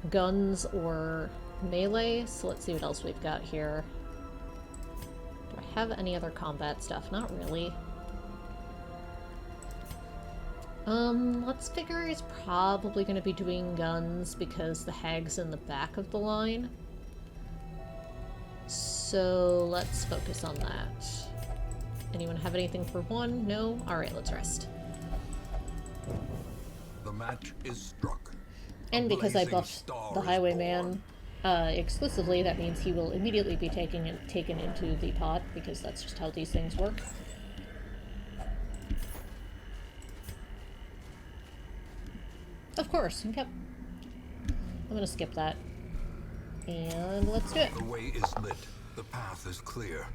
guns or melee, so let's see what else we've got here. Do I have any other combat stuff? Not really. Let's figure he's probably going to be doing guns because the hag's in the back of the line. So let's focus on that. Anyone have anything for one? No? Alright, let's rest. The match is struck. And because I buffed the Highwayman, exclusively, that means he will immediately be taken into the pot, because that's just how these things work. Of course, yep. I'm gonna skip that. And let's do it. The way is lit. The path is clear.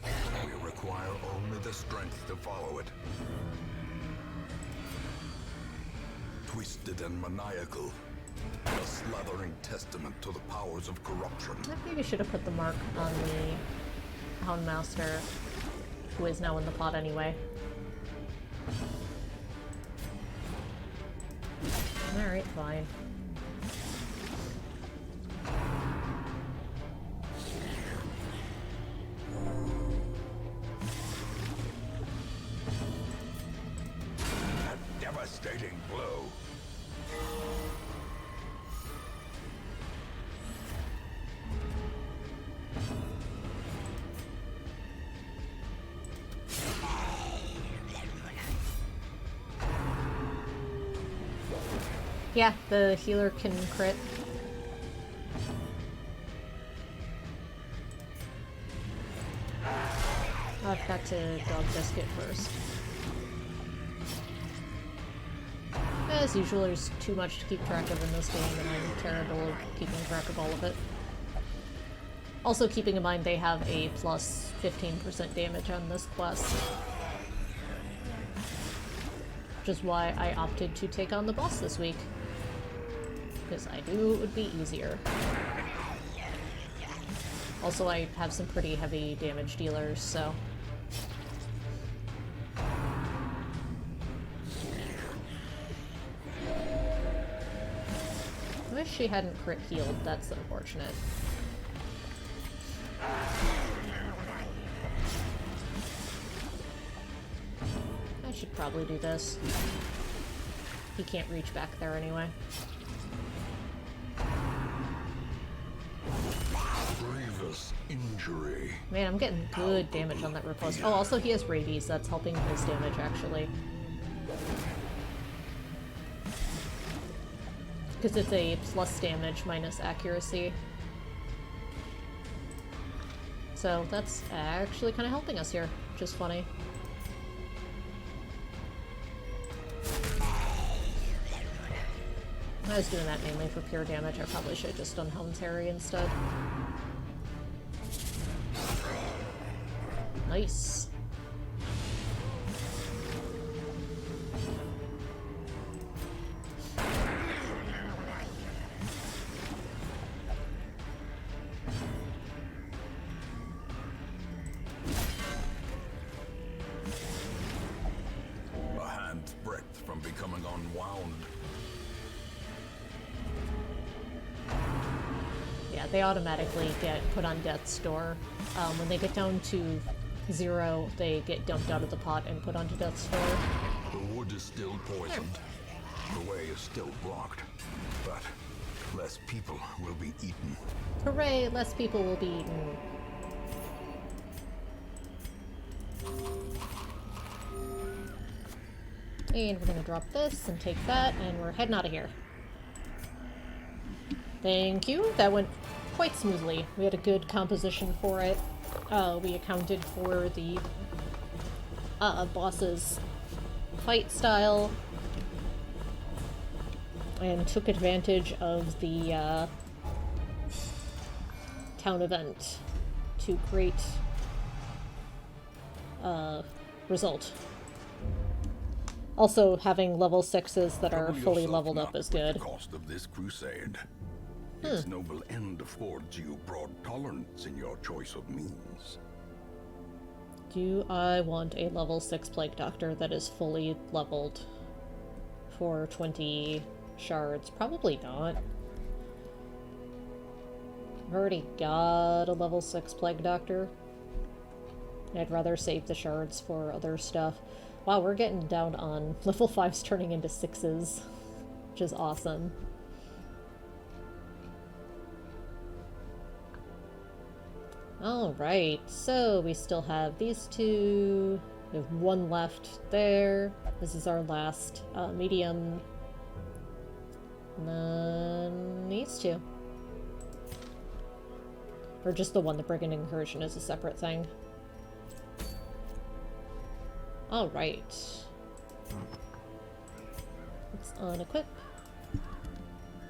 We require only the strength to follow it. Twisted and maniacal. A slathering testament to the powers of corruption. I maybe should have put the mark on the Houndmaster, who is now in the pot anyway. Alright, fine. A devastating blow. Yeah, the healer can crit. I've got to dog biscuit first. As usual, there's too much to keep track of in this game, and I'm terrible at keeping track of all of it. Also, keeping in mind they have a plus 15% damage on this quest. Which is why I opted to take on the boss this week. Because I knew it would be easier. Also, I have some pretty heavy damage dealers, so... I wish she hadn't crit healed, that's unfortunate. I should probably do this. He can't reach back there anyway. Grievous injury. Man, I'm getting good damage on that riposte. Oh, also he has rabies. That's helping his damage, actually. Because it's a plus damage minus accuracy. So that's actually kind of helping us here, which is funny. I was doing that mainly for pure damage. I probably should have just done Helm's Harry instead. Nice. A hand's breadth from becoming unwound. Yeah, they automatically get put on death's door. When they get down to 0, they get dumped out of the pot and put onto death's door. The wood is still poisoned. The way is still blocked. But less people will be eaten. Hooray, less people will be eaten. And we're gonna drop this and take that, and we're heading out of here. Thank you. That went quite smoothly. We had a good composition for it. We accounted for the boss's fight style and took advantage of the town event to great result. Also, having level 6s that are Trouble fully yourself leveled not up is with good. The cost of this crusade. Its noble end affords you broad tolerance in your choice of means. Do I want a level 6 Plague Doctor that is fully leveled for 20 shards? Probably not. I've already got a level 6 Plague Doctor. I'd rather save the shards for other stuff. Wow, we're getting down on level 5s turning into 6s, which is awesome. Alright, so we still have these two. We have one left there. This is our last medium. And then these two. Or just the one, the Brigand Incursion is a separate thing. Alright. Let's unequip.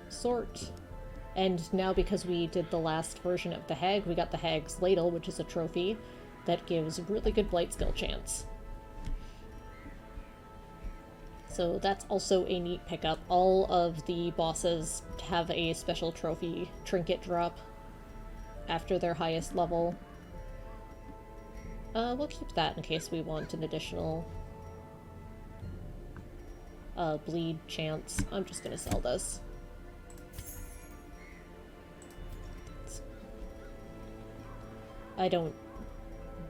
Sort. And now because we did the last version of the Hag, we got the Hag's Ladle, which is a trophy that gives really good Blight skill chance. So that's also a neat pickup. All of the bosses have a special trophy trinket drop after their highest level. We'll keep that in case we want an additional bleed chance. I'm just gonna sell this. I don't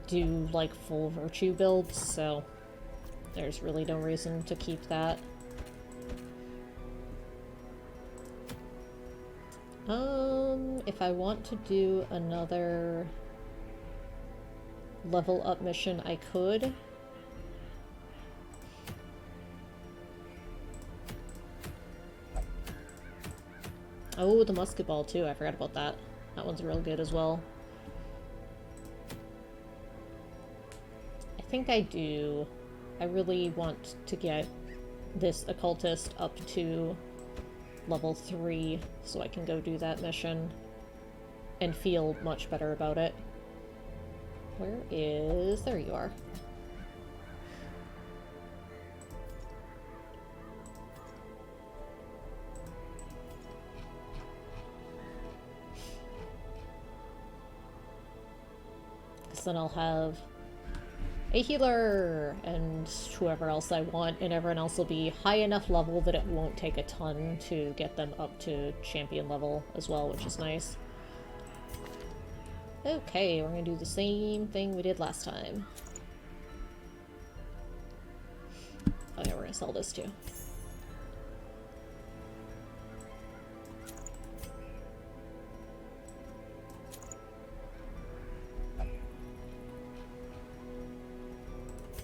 do, like, full virtue builds, so there's really no reason to keep that. If I want to do another level up mission, I could. Oh, the musket ball too, I forgot about that. That one's real good as well. I think I do. I really want to get this occultist up to level 3 so I can go do that mission and feel much better about it. Where is... there you are. Because then I'll have a healer and whoever else I want, and everyone else will be high enough level that it won't take a ton to get them up to champion level as well, which is nice. Okay, we're gonna do the same thing we did last time. Oh yeah, we're gonna sell this too.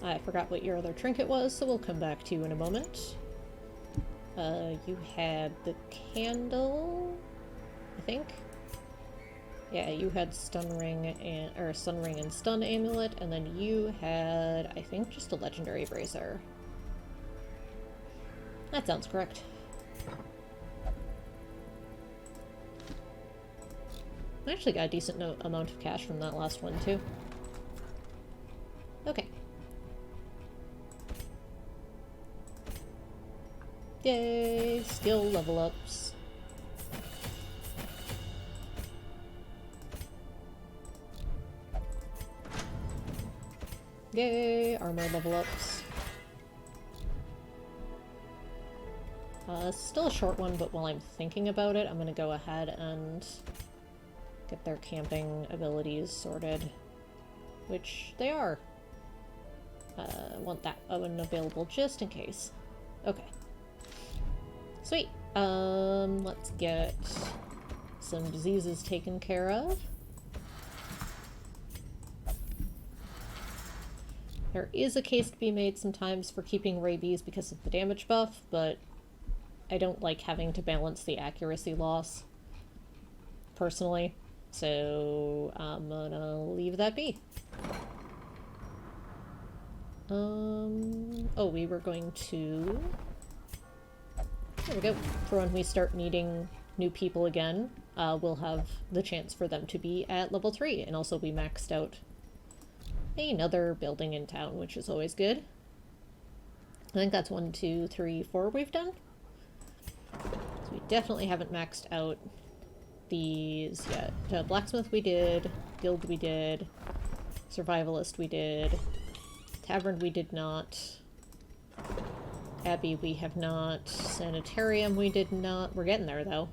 I forgot what your other trinket was, so we'll come back to you in a moment. You had the candle, I think? Yeah, you had stun ring and sun ring and stun amulet, and then you had, I think, just a legendary bracer. That sounds correct. I actually got a decent amount of cash from that last one too. Okay. Yay! Skill level ups. Yay! Armor level ups. Still a short one, but while I'm thinking about it, I'm gonna go ahead and get their camping abilities sorted. Which they are. Want that one available just in case. Okay. Sweet. Let's get some diseases taken care of. There is a case to be made sometimes for keeping rabies because of the damage buff, but I don't like having to balance the accuracy loss, personally, so I'm gonna leave that be. Oh, we were going to... there we go. For when we start needing new people again, we'll have the chance for them to be at level 3, and also we maxed out another building in town, which is always good. I think that's 1, 2, 3, 4 we've done. So we definitely haven't maxed out these yet. Blacksmith we did, Guild we did, Survivalist we did, Tavern we did not, Abbey we have not, Sanitarium we did not. We're getting there though.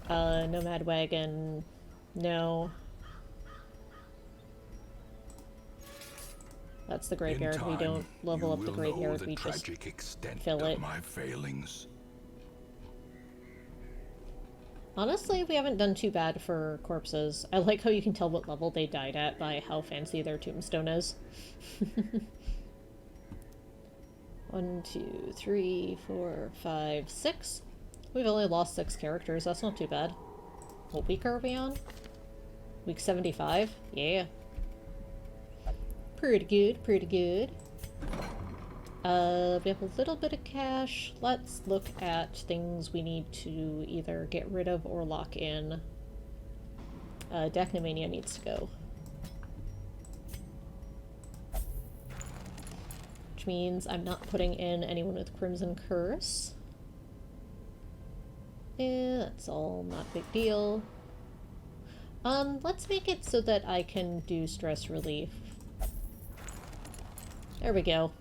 Nomad Wagon, no. That's the graveyard. We don't level up the graveyard, we just fill it. My failings. Honestly, we haven't done too bad for corpses. I like how you can tell what level they died at by how fancy their tombstone is. 1, 2, 3, 4, 5, 6. We've only lost 6 characters, that's not too bad. What week are we on? Week 75? Yeah. Pretty good, pretty good. We have a little bit of cash. Let's look at things we need to either get rid of or lock in. Dechnomania needs to go. Which means I'm not putting in anyone with Crimson Curse. Yeah, that's all not a big deal. Let's make it so that I can do stress relief. There we go.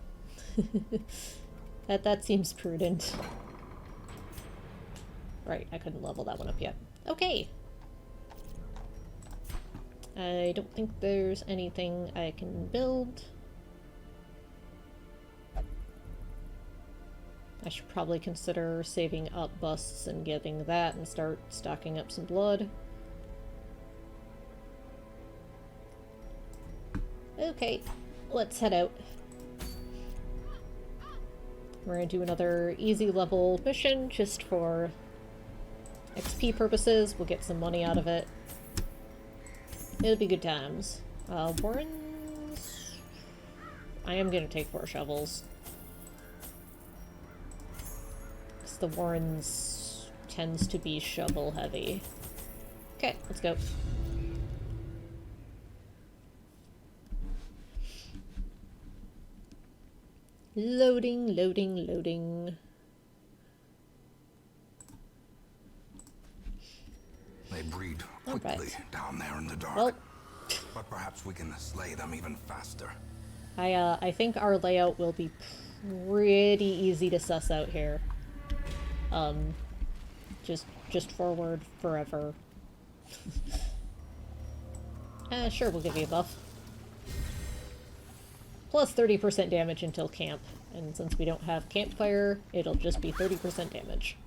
That seems prudent. Right, I couldn't level that one up yet. Okay. I don't think there's anything I can build. I should probably consider saving up busts and getting that and start stocking up some blood. Okay, let's head out. We're gonna do another easy level mission just for XP purposes. We'll get some money out of it. It'll be good times. Warrens... I am gonna take 4 shovels. Because the Warrens tends to be shovel heavy. Okay, let's go. Loading, loading, loading. They breed quickly down there in the dark. Well, but perhaps we can slay them even faster. I think our layout will be pretty easy to suss out here. Just forward forever. Sure, we'll give you a buff. Plus 30% damage until camp. And since we don't have campfire, it'll just be 30% damage.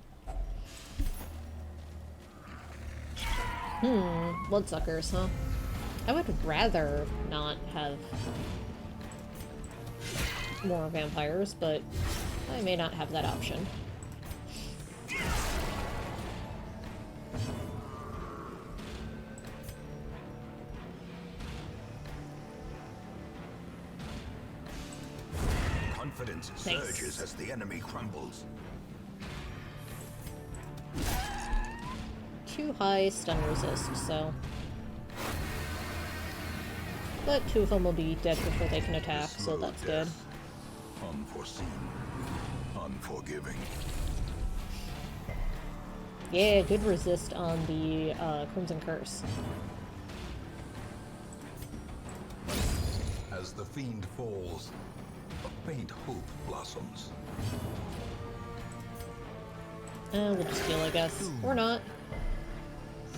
Bloodsuckers, huh? I would rather not have more vampires, but I may not have that option. Confidence surges as the enemy crumbles. Too high stun resist, so... But 2 of them will be dead before they can attack, so that's good. Unforeseen. Unforgiving. Yeah, good resist on the Crimson Curse. As the fiend falls, a faint hope blossoms. We'll just heal, I guess. Or not.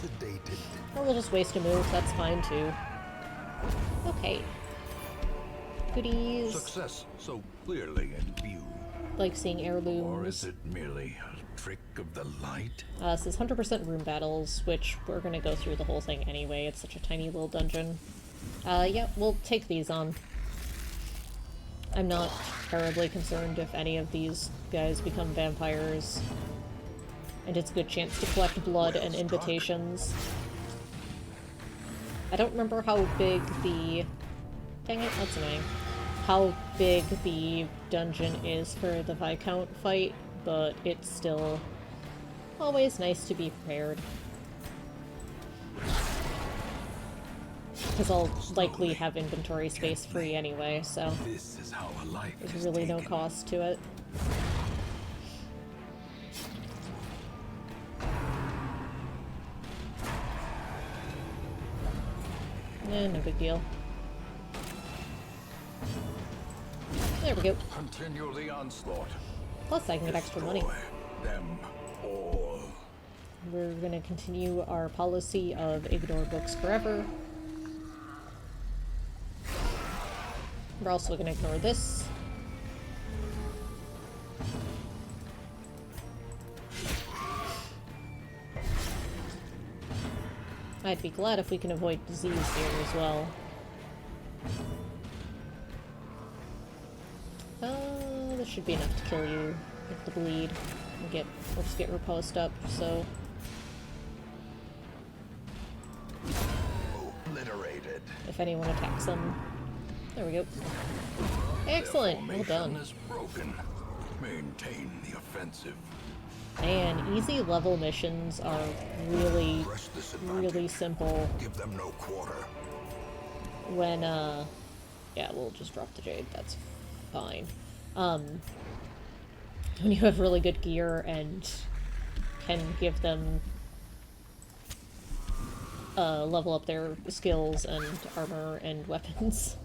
Sedated. Or we'll just waste a move, that's fine too. Okay. Goodies. Success so clearly in view. Like seeing heirlooms. Or is it merely a trick of the light? This is 100% room battles, which we're gonna go through the whole thing anyway. It's such a tiny little dungeon. Yeah, we'll take these on. I'm not terribly concerned if any of these guys become vampires. And it's a good chance to collect blood and invitations. I don't remember how big the... Dang it, that's annoying. How big the dungeon is for the Viscount fight, but it's still always nice to be prepared. Because I'll likely have inventory space free anyway, so This is how a life there's really no cost to it. No big deal. There we go. Continue the onslaught. Plus I can get extra money. Destroy them all. We're gonna continue our policy of ignore books forever. We're also gonna ignore this. I'd be glad if we can avoid disease here as well. This should be enough to kill you with the bleed. We'll just get riposte up, so... if anyone attacks them. There we go. Excellent. Well done. Is broken. Maintain the offensive. And easy level missions are really, Press this really advantage. simple Give them no quarter. when, yeah, we'll just drop the jade. That's fine. When you have really good gear and can give them, level up their skills and armor and weapons.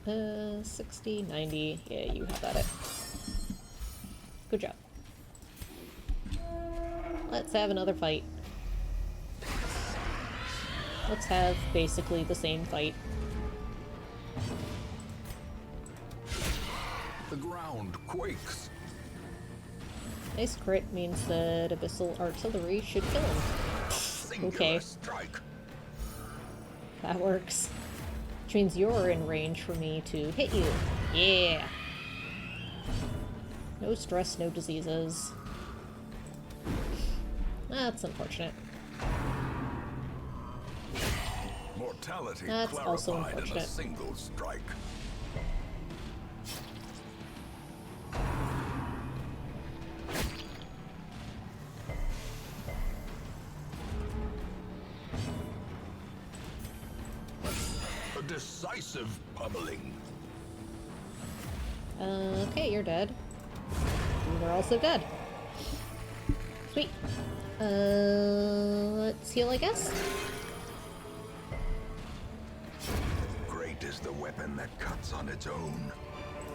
60, 90, yeah, you have at it. Good job. Let's have another fight. Let's have basically the same fight. The ground quakes. Nice crit means that Abyssal Artillery should kill him. Singular Okay. strike. That works. Which means you're in range for me to hit you. Yeah! No stress, no diseases. That's unfortunate. Mortality That's also clarified in a unfortunate. single strike. A decisive pummeling. Okay, you're dead. You're also dead. Sweet. Let's heal, I guess? Great is the weapon that cuts on its own.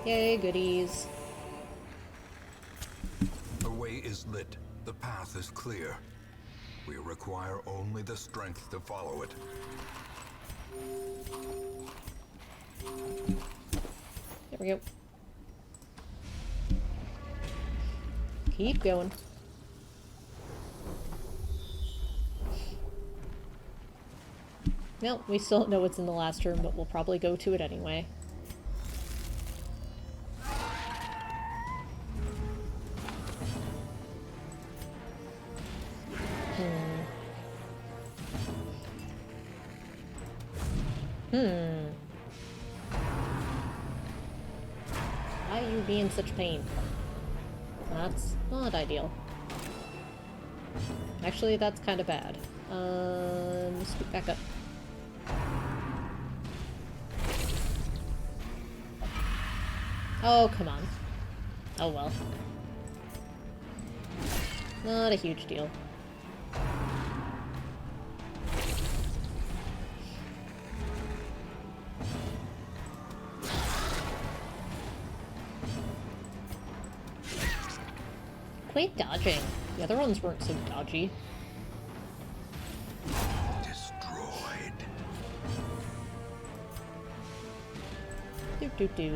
Yay, goodies. The way is lit. The path is clear. We require only the strength to follow it. There we go. Keep going. Well, we still don't know what's in the last room, but we'll probably go to it anyway. Why are you be in such pain? That's not ideal. Actually, that's kind of bad. Scoot back up. Oh, come on. Oh well. Not a huge deal. Quit dodging. The other ones weren't so dodgy. Destroyed.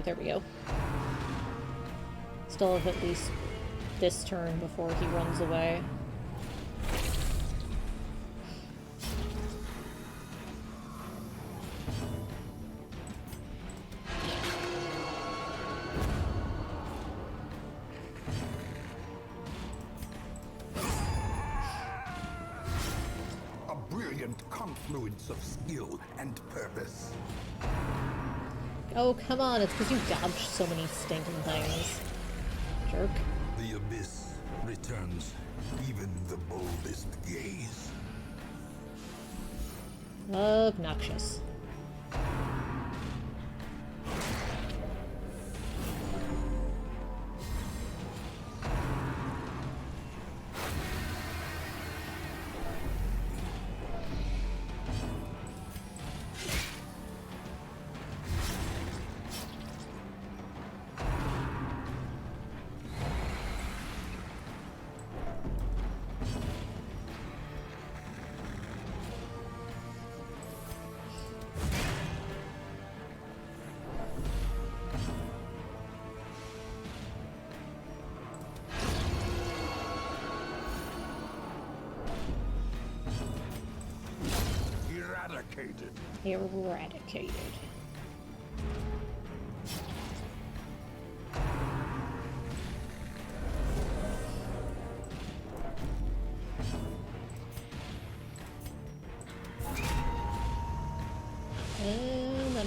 There we go. Still have at least this turn before he runs away. A brilliant confluence of skill and purpose. Oh, come on, it's because you dodged so many stinking things. Jerk. The abyss returns even the boldest gaze. Obnoxious. Eradicated. Eradicated.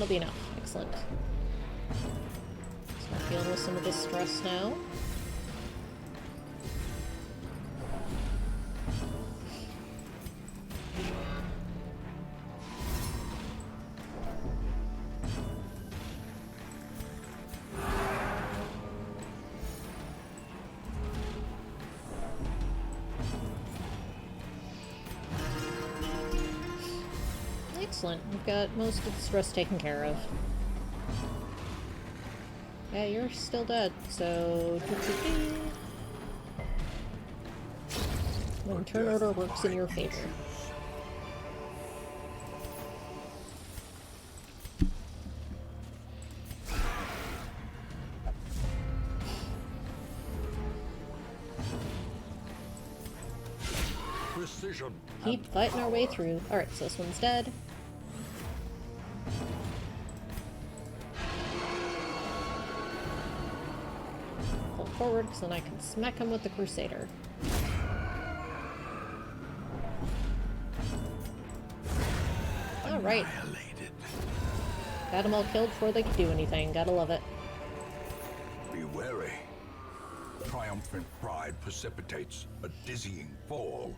be enough. Excellent. Start dealing with some of this stress now. Excellent. We've got most of the stress taken care of. Yeah, you're still dead, so... When turn order works in your favor. Precision. Keep fighting our way through. Alright, so this one's dead. Pull forward, because then I can smack him with the Crusader. Alright. Got them all killed before they could do anything. Gotta love it. Be wary. Triumphant pride precipitates a dizzying fall.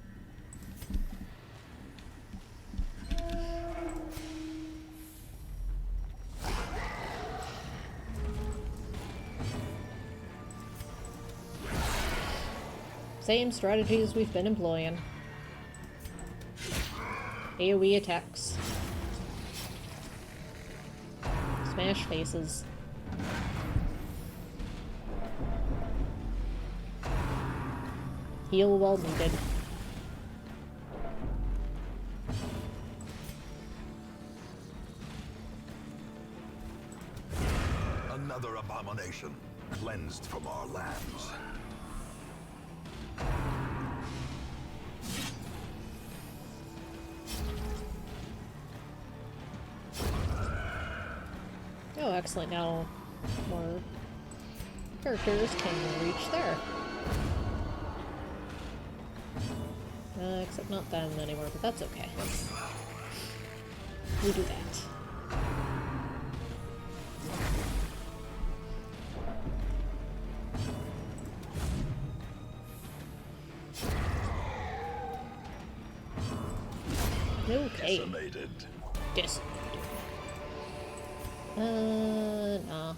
Same strategies we've been employing. AoE attacks. Smash faces. Heal while needed. Another abomination cleansed from our lands. Oh, excellent. Now more characters can reach there. Except not them anymore, but that's okay. We do that. Okay. Decimated. Decimated. Nah.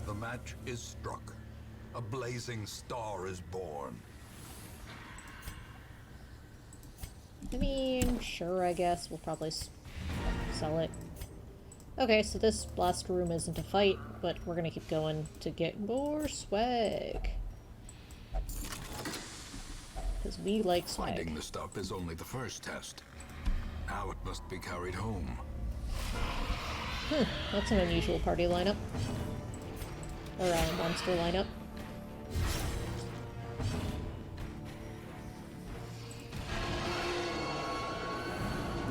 The match is struck. A blazing star is born. I mean, sure, I guess. We'll probably sell it. Okay, so this last room isn't a fight, but we're gonna keep going to get more swag. Because we like swag. Finding the stuff is only the first test. Now it must be carried home. That's an unusual party lineup. Or monster lineup.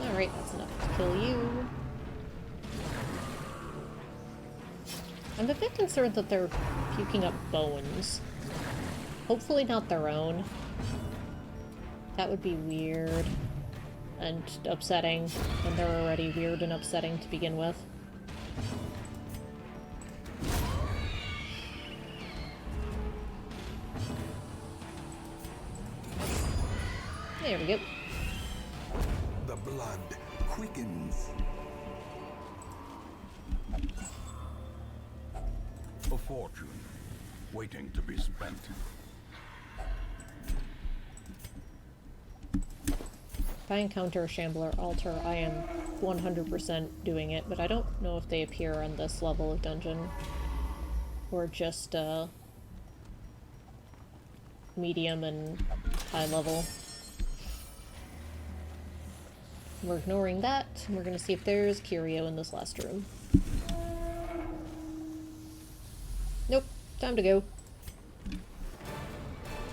Alright, that's enough to kill you. I'm a bit concerned that they're puking up bones. Hopefully not their own. That would be weird. And upsetting. And they're already weird and upsetting to begin with. There we go. The blood quickens. A fortune waiting to be spent. If I encounter a Shambler Altar, I am 100% doing it, but I don't know if they appear on this level of dungeon. Or just, medium and high level. We're ignoring that, and we're gonna see if there's Curio in this last room. Nope, time to go.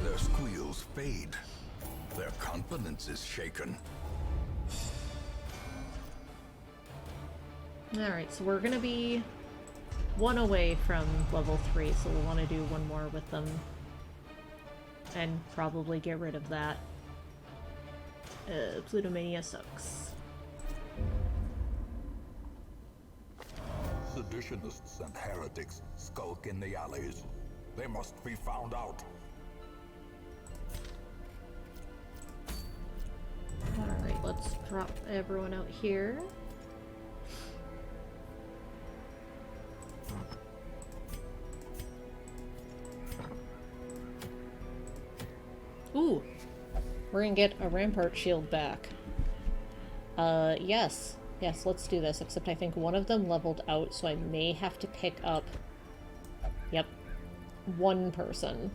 Their squeals fade. Their confidence is shaken. Alright, so we're gonna be one away from level 3, so we'll want to do one more with them. And probably get rid of that. Plutomania sucks. seditionists and heretics skulk in the alleys. They must be found out. Alright, let's drop everyone out here. Ooh! We're gonna get a rampart shield back. Yes. Yes, let's do this, except I think one of them leveled out, so I may have to pick up... Yep. One person.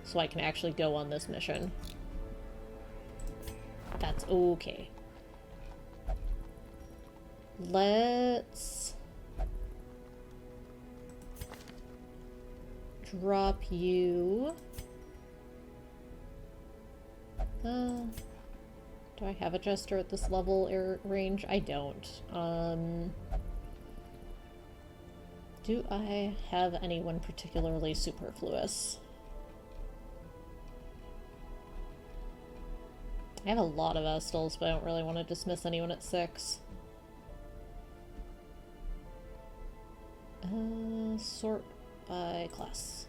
So I can actually go on this mission. That's okay. Let's... drop you... do I have a jester at this level range? I don't. Do I have anyone particularly superfluous? I have a lot of Vestals, but I don't really want to dismiss anyone at 6. Sort by class.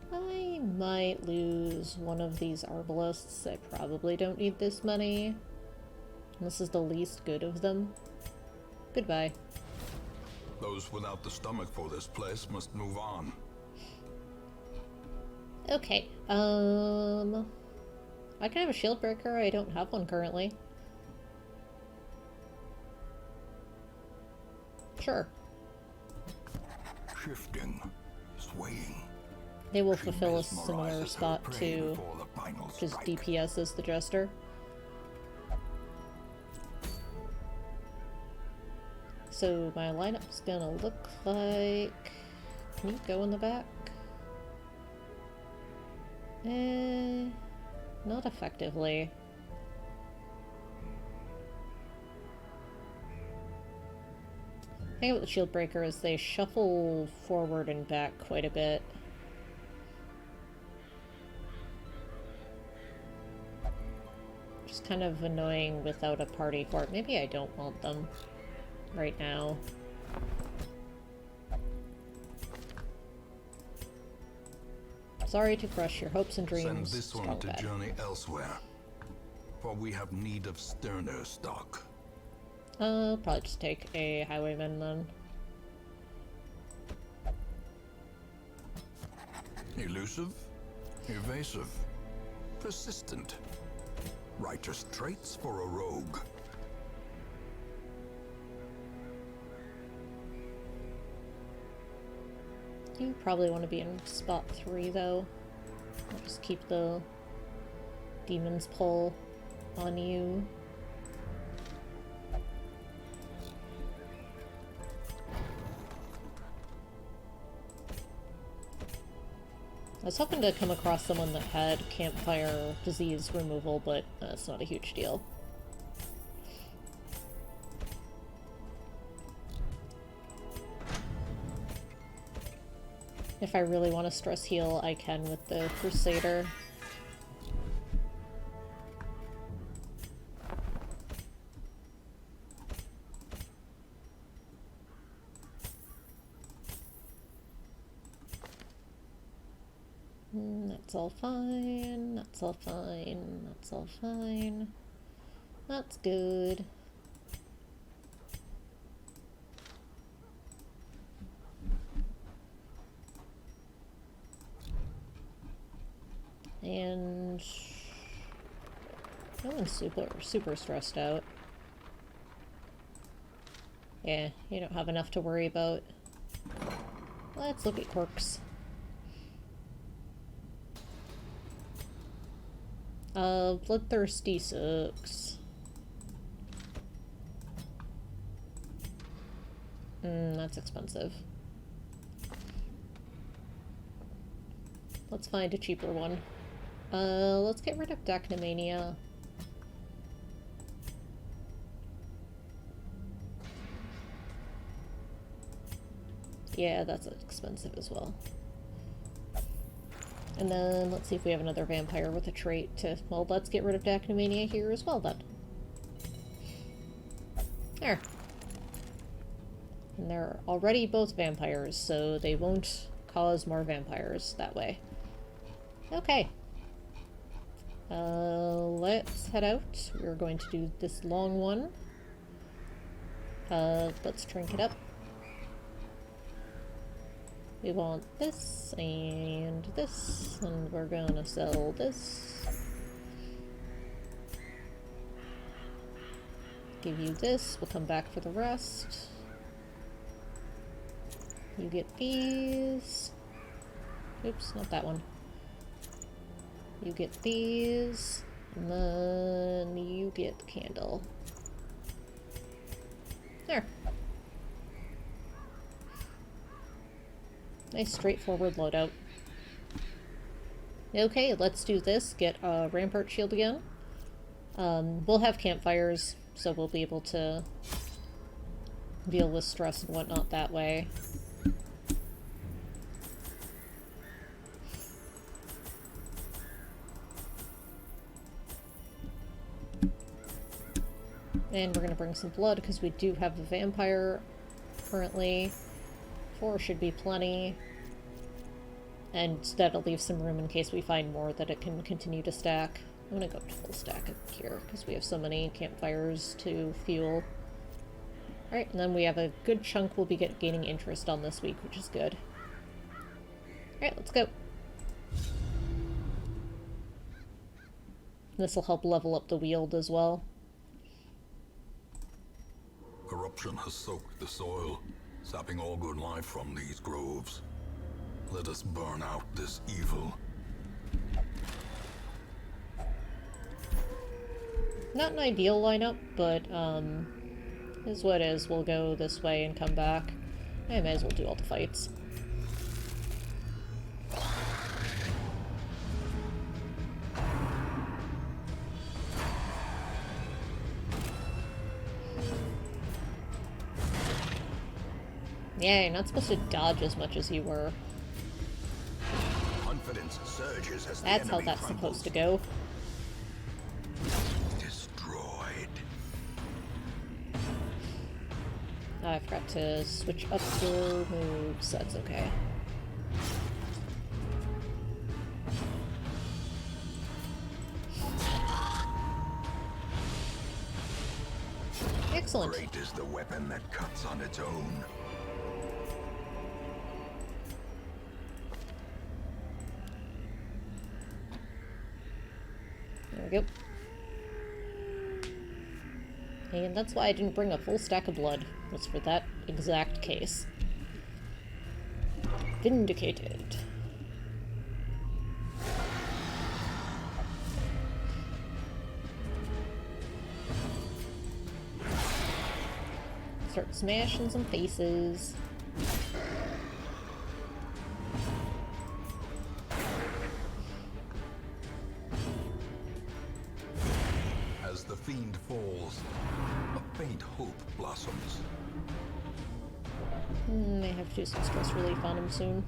I might lose one of these arbalists. I probably don't need this many. This is the least good of them. Goodbye. Those without the stomach for this place must move on. Okay, I can have a shield breaker. I don't have one currently. Sure. Shifting, swaying. They will fulfill a similar spot to, which is DPS as the Jester. So my lineup's gonna look like... Can you go in the back? Not effectively. The thing about the shield breaker is they shuffle forward and back quite a bit. Just kind of annoying without a party for it. Maybe I don't want them right now. Sorry to crush your hopes and dreams. Send this one to journey elsewhere, for we have need of sterner stock. I'll probably just take a highwayman then. Elusive, evasive, persistent. Righteous traits for a rogue. You probably want to be in spot 3 though. I'll just keep the demon's pull on you. I was hoping to come across someone that had campfire disease removal, but that's not a huge deal. If I really want to stress heal, I can with the Crusader. That's all fine, that's all fine, that's all fine. That's good. And no one's super stressed out. Yeah, you don't have enough to worry about. Let's look at quirks. Bloodthirsty sucks. That's expensive. Let's find a cheaper one. Let's get rid of Dacnymania. Yeah, that's expensive as well. And then let's see if we have another vampire with a trait to... Well, let's get rid of Dacnymania here as well, then. There. And they're already both vampires, so they won't cause more vampires that way. Okay. Let's head out. We're going to do this long one. Let's drink it up. We want this, and we're gonna sell this. Give you this, we'll come back for the rest. You get these. Oops, not that one. You get these, and then you get the candle. There. Nice straightforward loadout. Okay, let's do this. Get a Rampart Shield again. We'll have campfires, so we'll be able to deal with stress and whatnot that way. And we're gonna bring some blood, because we do have a vampire currently. 4 should be plenty. And that'll leave some room in case we find more that it can continue to stack. I'm gonna go to full stack here, because we have so many campfires to fuel. Alright, and then we have a good chunk we'll be gaining interest on this week, which is good. Alright, let's go. This will help level up the wield as well. Corruption has soaked the soil, sapping all good life from these groves. Let us burn out this evil. Not an ideal lineup, but, is what is. We'll go this way and come back. I may as well do all the fights. Yeah, you're not supposed to dodge as much as you were. Confidence surges as the That's how enemy that's crumbles. supposed to go. Destroyed. I forgot to switch up your moves. That's okay. Excellent. Great is the weapon that cuts on its own. There we go. And that's why I didn't bring a full stack of blood. Was for that exact case. Vindicated. Start smashing some faces. As the fiend falls, a faint hope blossoms. May have to do some stress relief on him soon.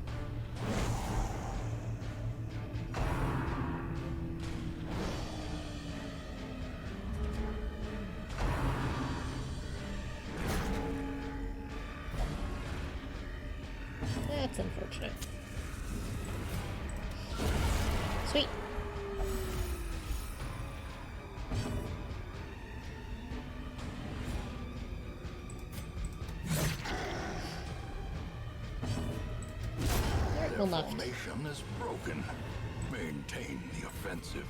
That's unfortunate. Sweet. Alright, Their well left. formation is broken. Maintain the offensive.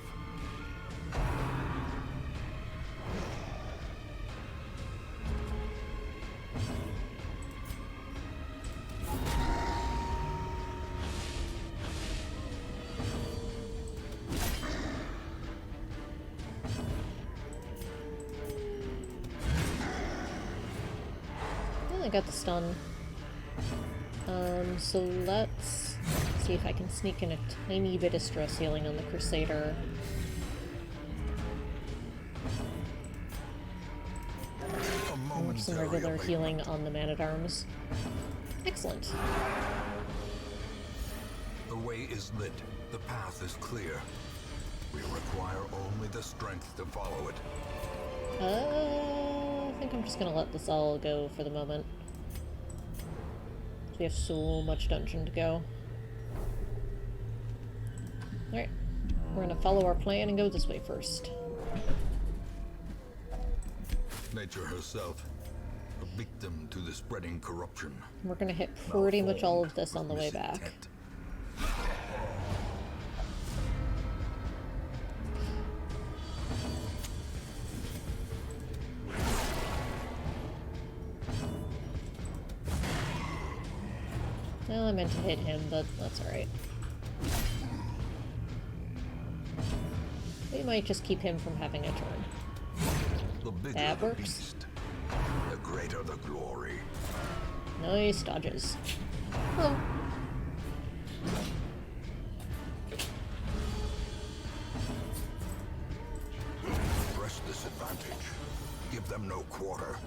I got the stun. So let's see if I can sneak in a tiny bit of stress healing on the Crusader. And some regular healing on the Man-at-Arms. Excellent. The way is lit. The path is clear. We require only the strength to follow it. I think I'm just gonna let this all go for the moment. We have so much dungeon to go. Alright. We're gonna follow our plan and go this way first. Nature herself, a victim to the spreading corruption. We're gonna hit pretty much all of this on the way back. Misintent. Well, I meant to hit him, but that's alright. We might just keep him from having a turn. The bigger That the works. beast, the greater the glory. Nice dodges. Hello. Press this advantage. Give them no quarter.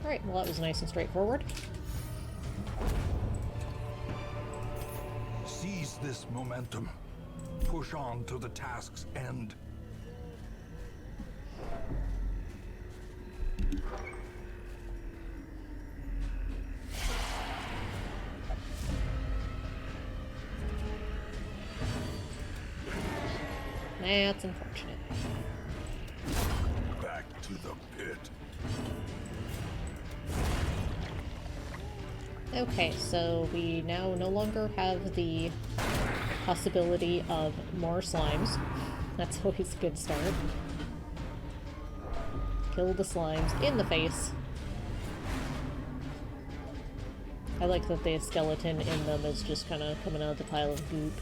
Alright, well that was nice and straightforward. Seize this momentum. Push on to the task's end. That's unfortunate. Back to the pit. Okay, so we now no longer have the possibility of more slimes. That's always a good start. Kill the slimes in the face. I like that the skeleton in them is just kind of coming out of the pile of goop.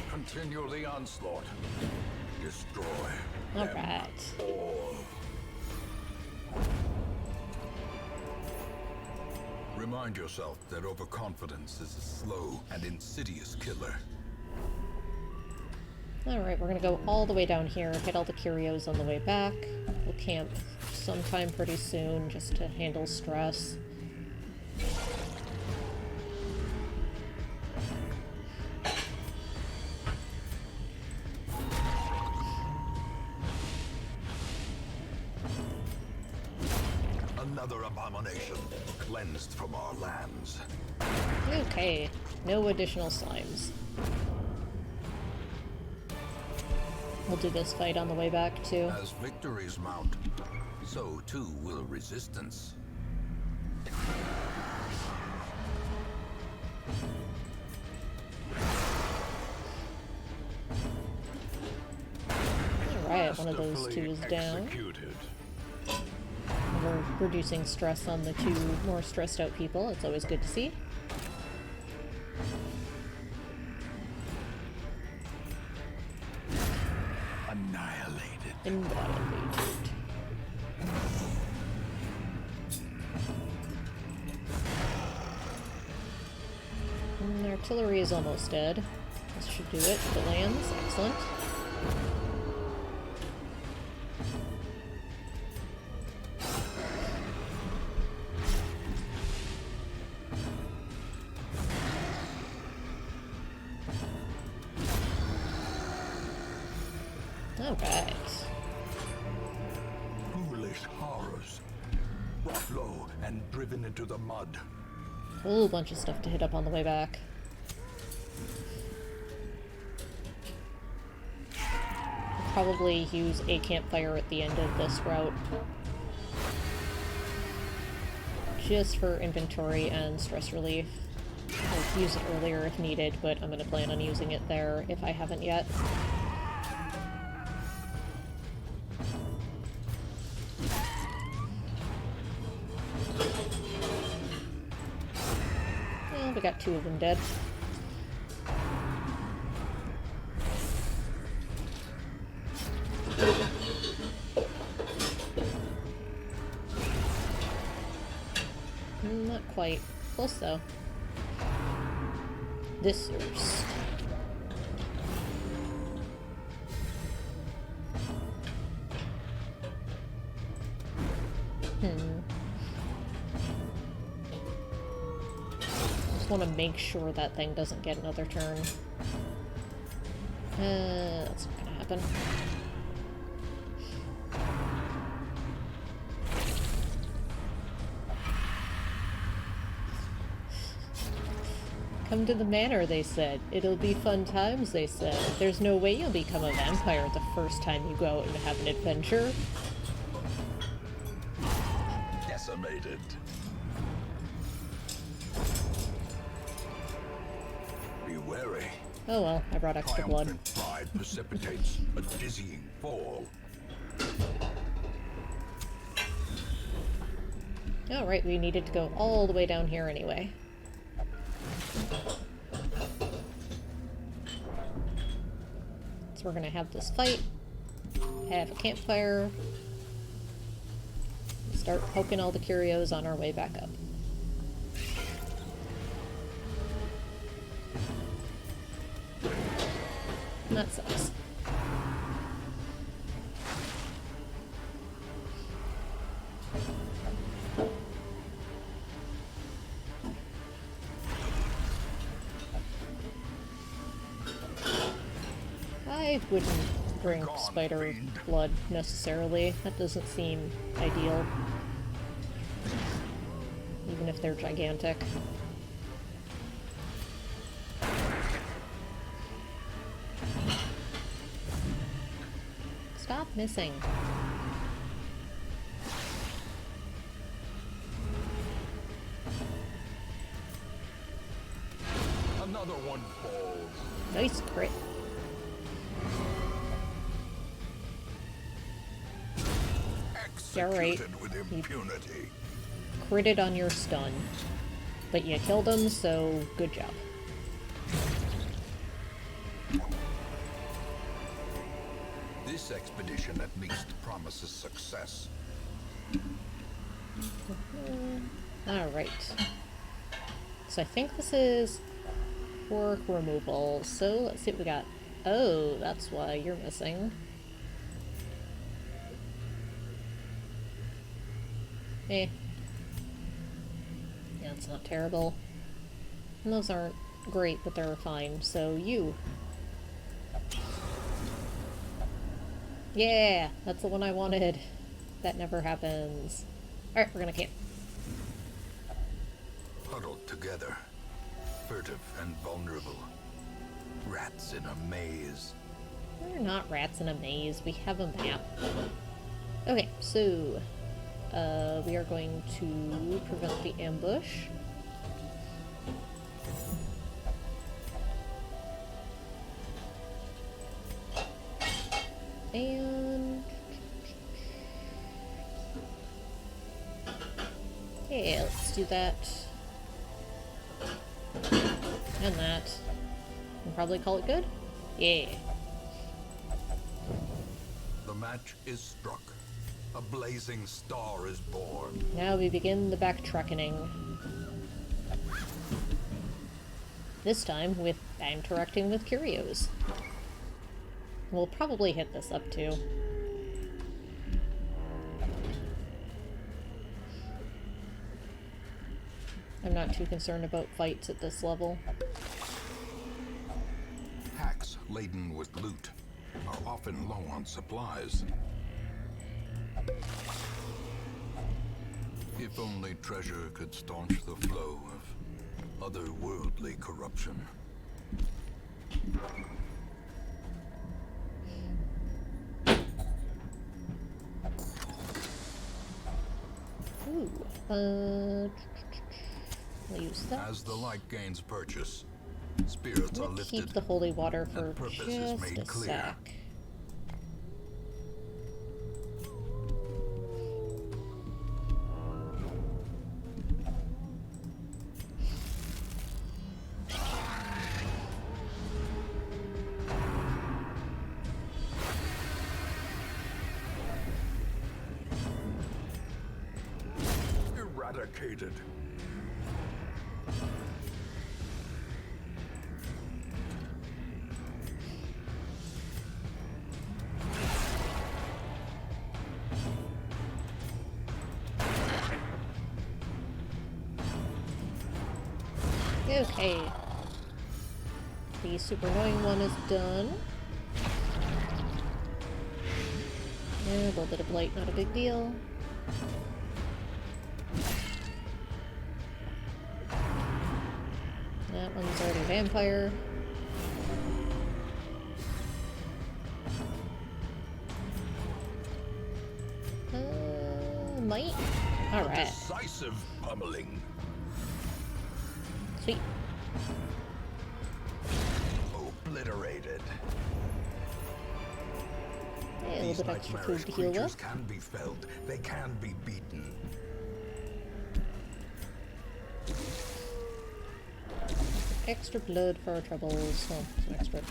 Continue the onslaught. Destroy. Alright. All. Remind yourself that overconfidence is a slow and insidious killer. Alright, we're gonna go all the way down here, hit all the curios on the way back. We'll camp sometime pretty soon just to handle stress. Another abomination cleansed from our lands. Okay, no additional slimes. We'll do this fight on the way back too. As victories mount, so too will resistance. Alright, one of those two is down. Executed. We're reducing stress on the two more stressed out people. It's always good to see. Annihilated. Annihilated. And artillery is almost dead. This should do it if it lands. Excellent. Alright. Foolish horrors. Brought low and driven into the mud. Whole bunch of stuff to hit up on the way back. We'll probably use a campfire at the end of this route. Just for inventory and stress relief. Oh use it earlier if needed, but I'm gonna plan on using it there if I haven't yet. Well, we got 2 of them dead. Not quite. Close though. This first. Just want to make sure that thing doesn't get another turn. That's not gonna happen. Come to the manor, they said. It'll be fun times, they said. There's no way you'll become a vampire the first time you go out and have an adventure. Decimated. Be wary. Oh well, I brought extra blood. Triumphant pride precipitates a dizzying fall. Alright, we needed to go all the way down here anyway. So we're gonna have this fight, have a campfire, start poking all the curios on our way back up. That sucks. I wouldn't drink spider blood necessarily. That doesn't seem ideal. Even if they're gigantic. Stop missing. Another one falls. Nice crit. Alright. Executed with impunity. Critted on your stun. But you killed him, so good job. This expedition at least promises success. Alright. So I think this is quirk removal. So let's see what we got. Oh, that's why you're missing. Eh. Yeah, it's not terrible. And those aren't great, but they're fine. So you. Yeah, that's the one I wanted. That never happens. Alright, we're gonna camp. Huddled together, furtive and vulnerable. Rats in a maze. We're not rats in a maze. We have a map. Okay, so we are going to prevent the ambush. And yeah, let's do that. And that. And probably call it good? Yeah. The match is struck. A blazing star is born. Now we begin the backtracking. This time with interacting with curios. We'll probably hit this up too. I'm not too concerned about fights at this level. Hacks laden with loot are often low on supplies. If only treasure could staunch the flow of otherworldly corruption. Ooh. We'll use that. As the light gains purchase, spirits are I'm gonna lifted. keep the holy water for and purpose is just made a clear. sec. Eradicated. Okay. The super annoying one is done. Yeah, a little bit of blight, not a big deal. That one's already a vampire. Might? Alright. Decisive pummeling. Sweet. Obliterated. Yeah, a These little bit extra nightmarish food to heal creatures with. can be felled. They can be beaten. Extra blood for our troubles. Well, some extra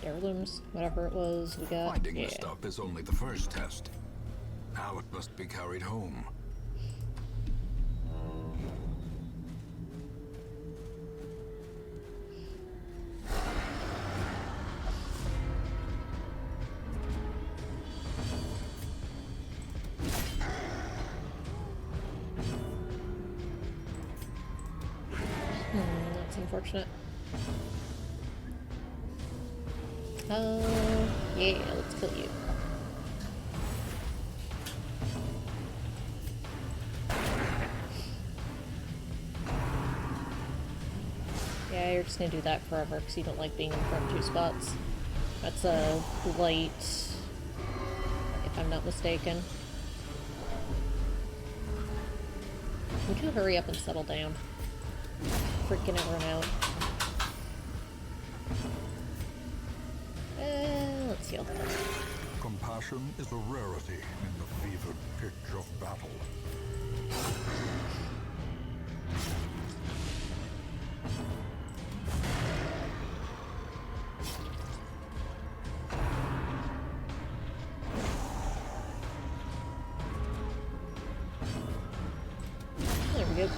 heirlooms, whatever it was we got. Finding Yeah. the stuff is only the first test. Now it must be carried home. That's unfortunate. Yeah, let's kill you. Yeah, you're just gonna do that forever because you don't like being in the front two spots. That's a blight, if I'm not mistaken. Would you hurry up and settle down? Freaking everyone out. Let's heal. Compassion is a rarity in the fevered pitch of battle. There we go.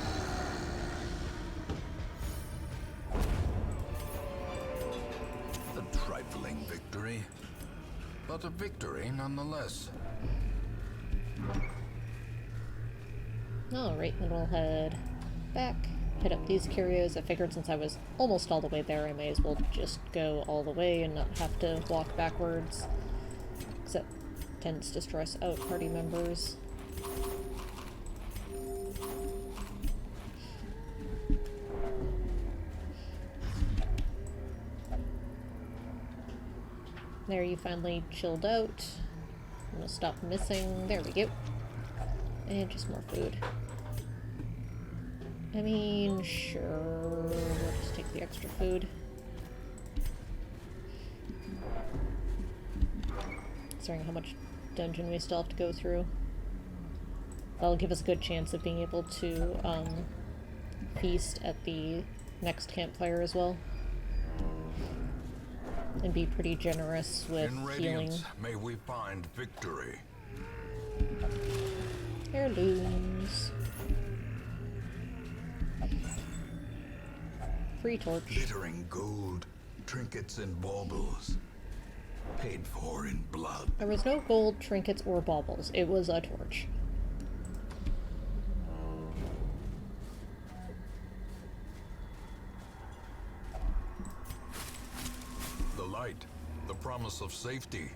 A trifling victory, but a victory nonetheless. Alright, then we'll head back, hit up these curios. I figured since I was almost all the way there, I may as well just go all the way and not have to walk backwards. Except tends to stress out party members. There, you finally chilled out. I'm gonna stop missing. There we go. And just more food. I mean, sure. We'll just take the extra food. Considering how much dungeon we still have to go through. That'll give us a good chance of being able to feast at the next campfire as well. And be pretty generous with In healing. Radiance, may we find victory. Heirlooms. Free torch. Glittering gold, trinkets and baubles. Paid for in blood. There was no gold, trinkets, or baubles. It was a torch. The light, the promise of safety.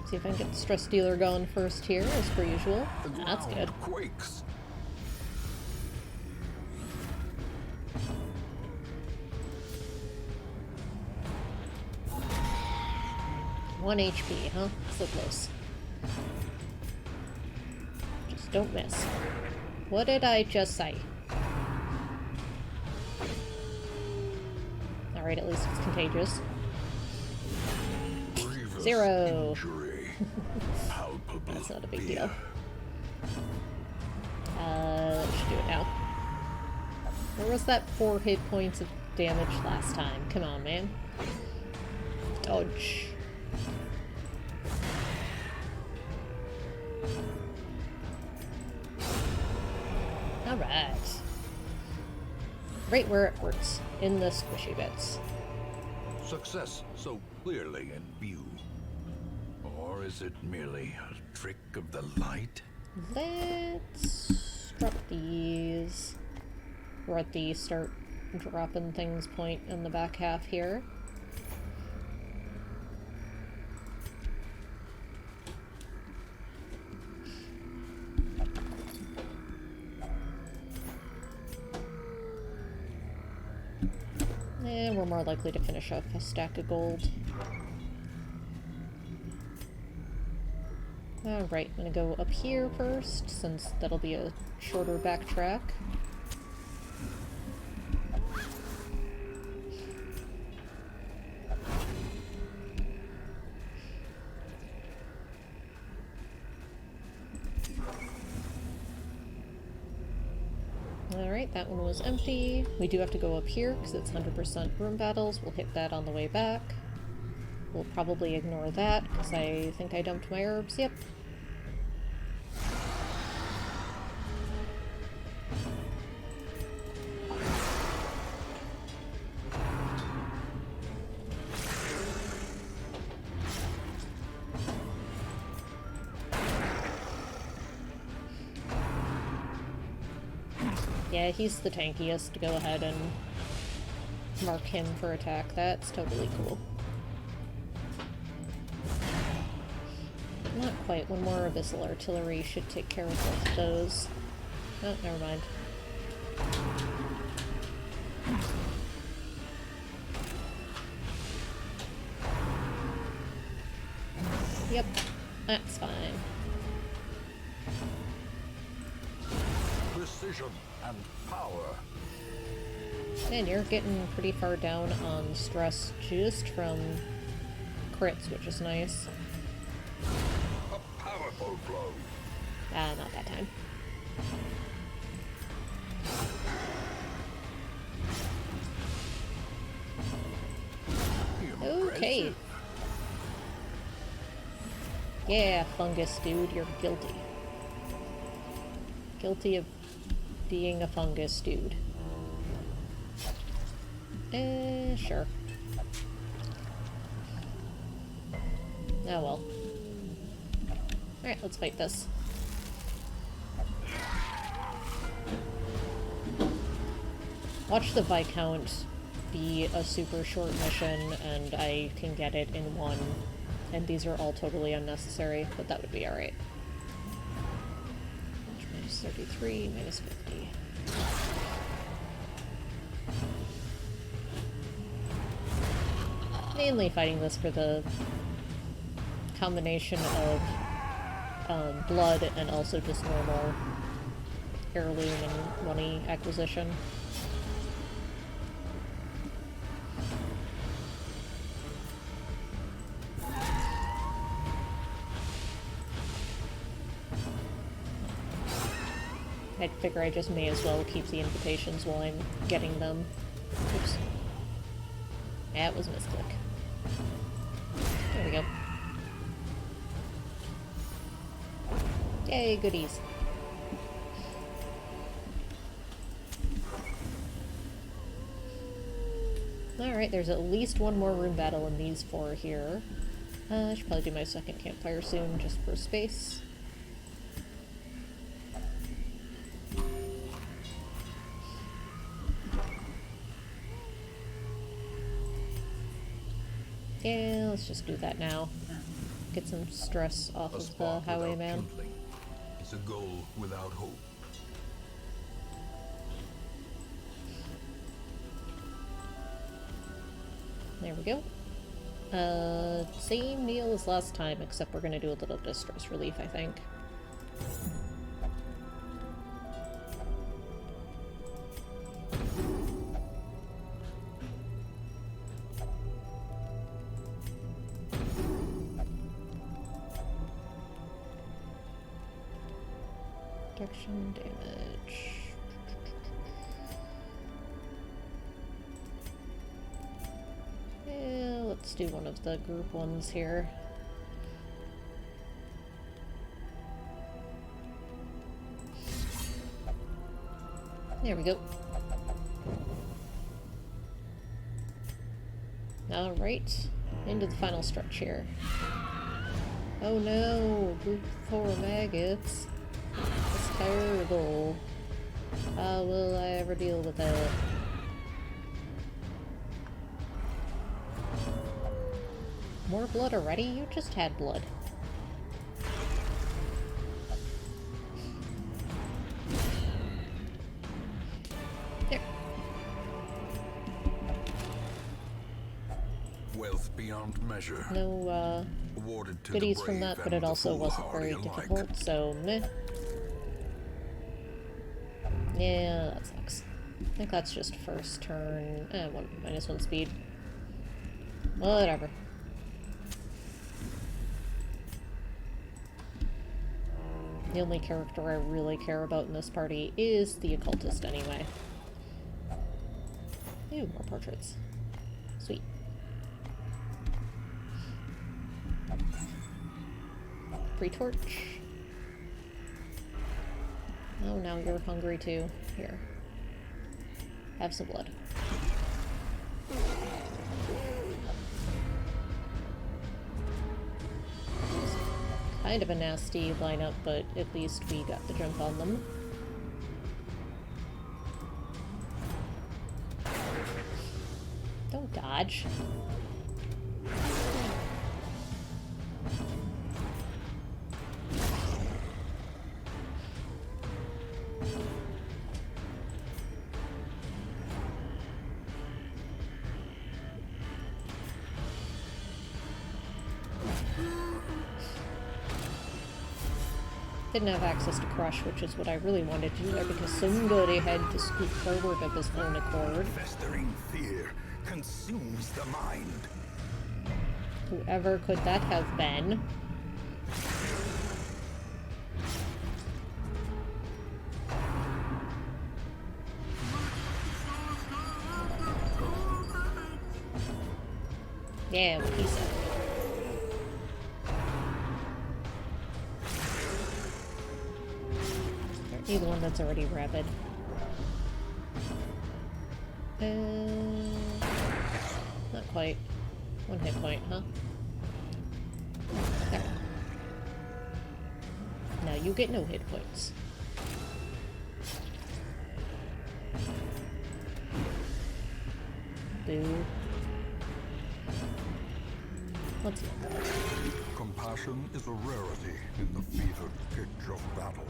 See if I can get the stress dealer going first here, as per usual. The That's ground good. quakes. 1 HP, huh? So close. Just don't miss. What did I just say? Alright, at least it's contagious. Grievous 0. injury. Palpable That's not a big fear. deal. Let's do it now. Where was that 4 hit points of damage last time? Come on, man. Dodge. Alright. Right where it hurts. In the squishy bits. Success so clearly in view. Or is it merely a trick of the light? Let's drop these. We're at the start dropping things point in the back half here. And we're more likely to finish off a stack of gold. Alright, I'm gonna go up here first, since that'll be a shorter backtrack. Alright, that one was empty. We do have to go up here, because it's 100% room battles. We'll hit that on the way back. We'll probably ignore that, because I think I dumped my herbs. Yep. Yeah, he's the tankiest. Go ahead and mark him for attack. That's totally cool. Not quite. One more abyssal artillery should take care of both of those. Oh, never mind. Yep, that's fine. Precision and power. And you're getting pretty far down on stress just from crits, which is nice. A powerful blow. Not that time. Okay. Impressive. Yeah, fungus dude, you're guilty. Guilty of being a fungus dude. Sure. Oh well. Alright, let's fight this. Watch the Viscount be a super short mission and I can get it in one. And these are all totally unnecessary, but that would be alright. Minus 33, minus 50. Mainly fighting this for the combination of blood and also just normal heirloom and money acquisition. I figure I just may as well keep the invitations while I'm getting them. Oops. That was a misclick. There we go. Yay, goodies. Alright, there's at least one more room battle in these 4 here. I should probably do my second campfire soon, just for space. Yeah, let's just do that now. Get some stress off A of the spark without highwayman. kindling is a goal without hope. There we go. Same deal as last time, except we're gonna do a little distress relief, I think. Protection damage. Yeah, let's do one of the group ones here. There we go. Alright, into the final stretch here. Oh no, group 4 maggots. That's terrible. How will I ever deal with that? More blood already? You just had blood. There. Wealth beyond measure. No, Awarded to goodies the from brave that, but and it the also wasn't foolhardy very alike. difficult, so meh. Yeah, that sucks. I think that's just first turn. -1 speed. Whatever. The only character I really care about in this party is the occultist anyway. Ooh, more portraits. Sweet. Free torch. Oh, now you're hungry too. Here. Have some blood. Kind of a nasty lineup, but at least we got the jump on them. Don't dodge. Didn't have access to Crush, which is what I really wanted to do there because somebody had to scoot forward of his own accord. Festering fear consumes the mind. Whoever could that have been? Yeah, what he said. You're the one that's already rabid. Not quite. 1 hit point, huh? There. Now you get no hit points. Boo. Let's see. Compassion is a rarity in the fevered pitch of battle.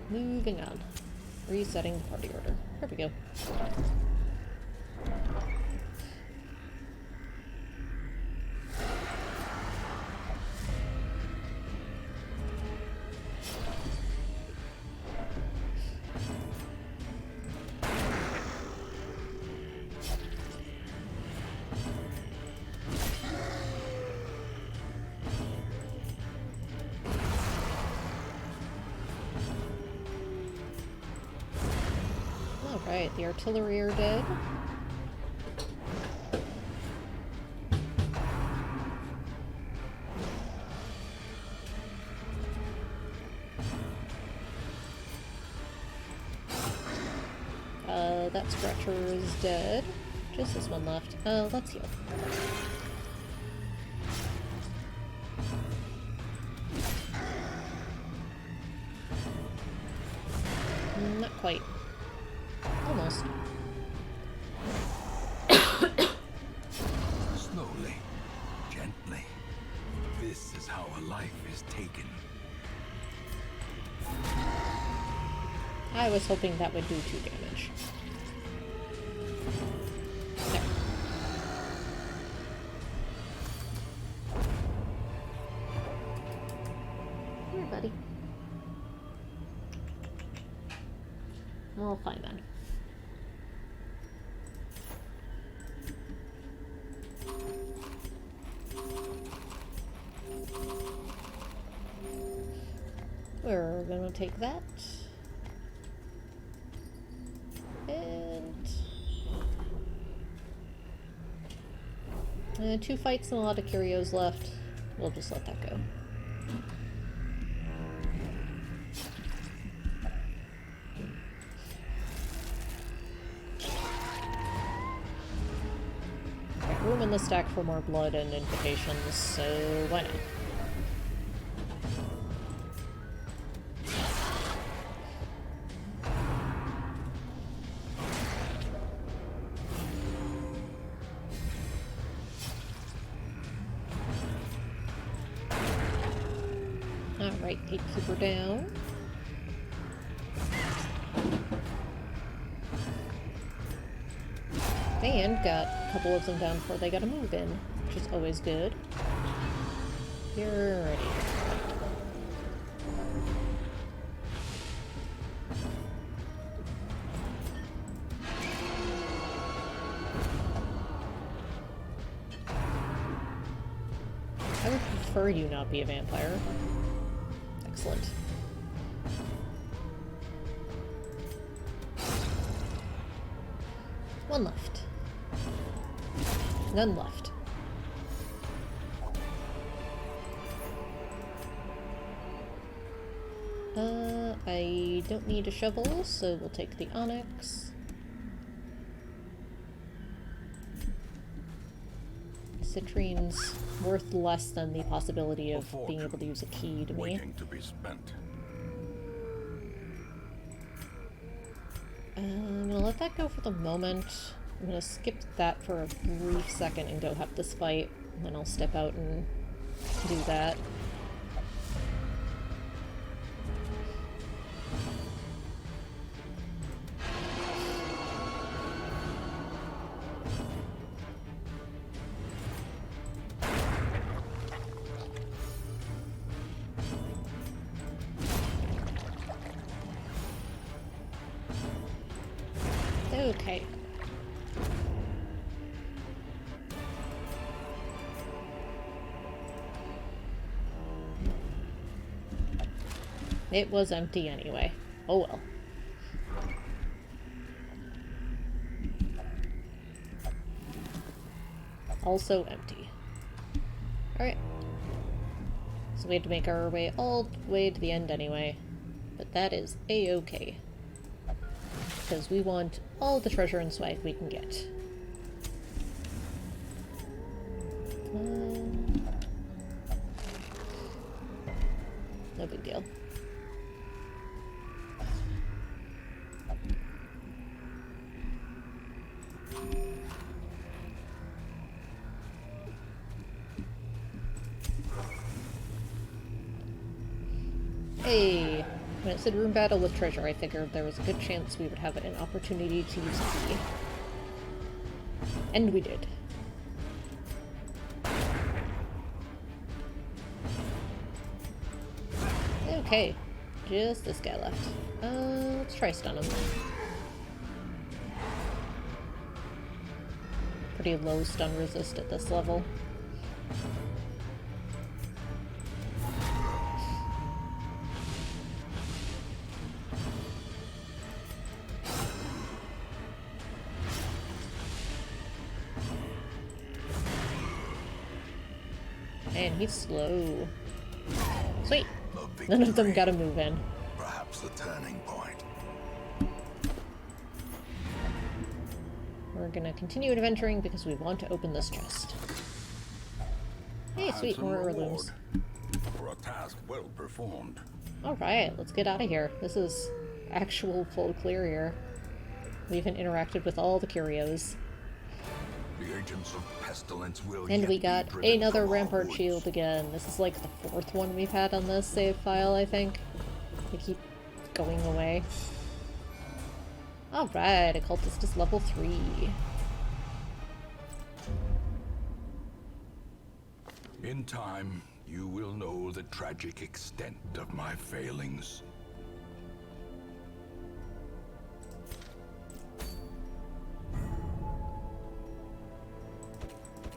Moving on. Resetting the party order. Here we go. Alright, the artillery are dead. That Scratcher is dead. Just this one left. Let's heal. Not quite. Almost. Slowly, gently. This is how a life is taken. I was hoping that would do 2 damage. There. Here, buddy. Well, fine then. We're gonna take that. And 2 fights and a lot of curios left. We'll just let that go. Got room in the stack for more blood and invitations, so why not? Alright, Gatekeeper down. And got a couple of them down before they got a move in, which is always good. You're ready. I would prefer you not be a vampire. Excellent. One left. None left. I don't need a shovel, so we'll take the onyx. Citrine's worth less than the possibility of being able to use a key to me. Waiting to be spent. I'm gonna let that go for the moment. I'm gonna skip that for a brief second and go have this fight, and then I'll step out and do that. Okay. It was empty anyway. Oh well. Also empty. Alright. So we had to make our way all the way to the end anyway. But that is a-okay. Because we want all the treasure and swag we can get. No big deal. Hey! When it said room battle with treasure, I figured there was a good chance we would have an opportunity to use a key. And we did. Okay. Just this guy left. Let's try stun him. Pretty low stun resist at this level. Man, he's slow. Sweet. None of them got a move in. Perhaps the turning point. We're gonna continue adventuring because we want to open this chest. Hey, sweet, more heirlooms. For a task well performed. Alright, let's get out of here. This is actual full clear here. We even interacted with all the curios. The agents of pestilence will And yet we be got driven another from our rampart woods. shield again. This is like the 4th one we've had on this save file, I think. They keep going away. Alright, occultist is level 3. In time, you will know the tragic extent of my failings.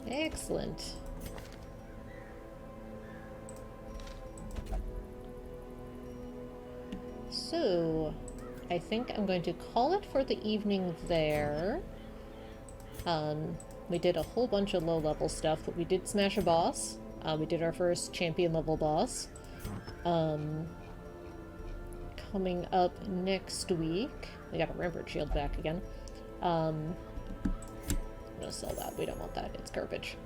Excellent. So, I think I'm going to call it for the evening there. We did a whole bunch of low-level stuff, but we did smash a boss. We did our first champion-level boss. Coming up next week... We got a rampart shield back again. I'm gonna sell that. We don't want that. It's garbage.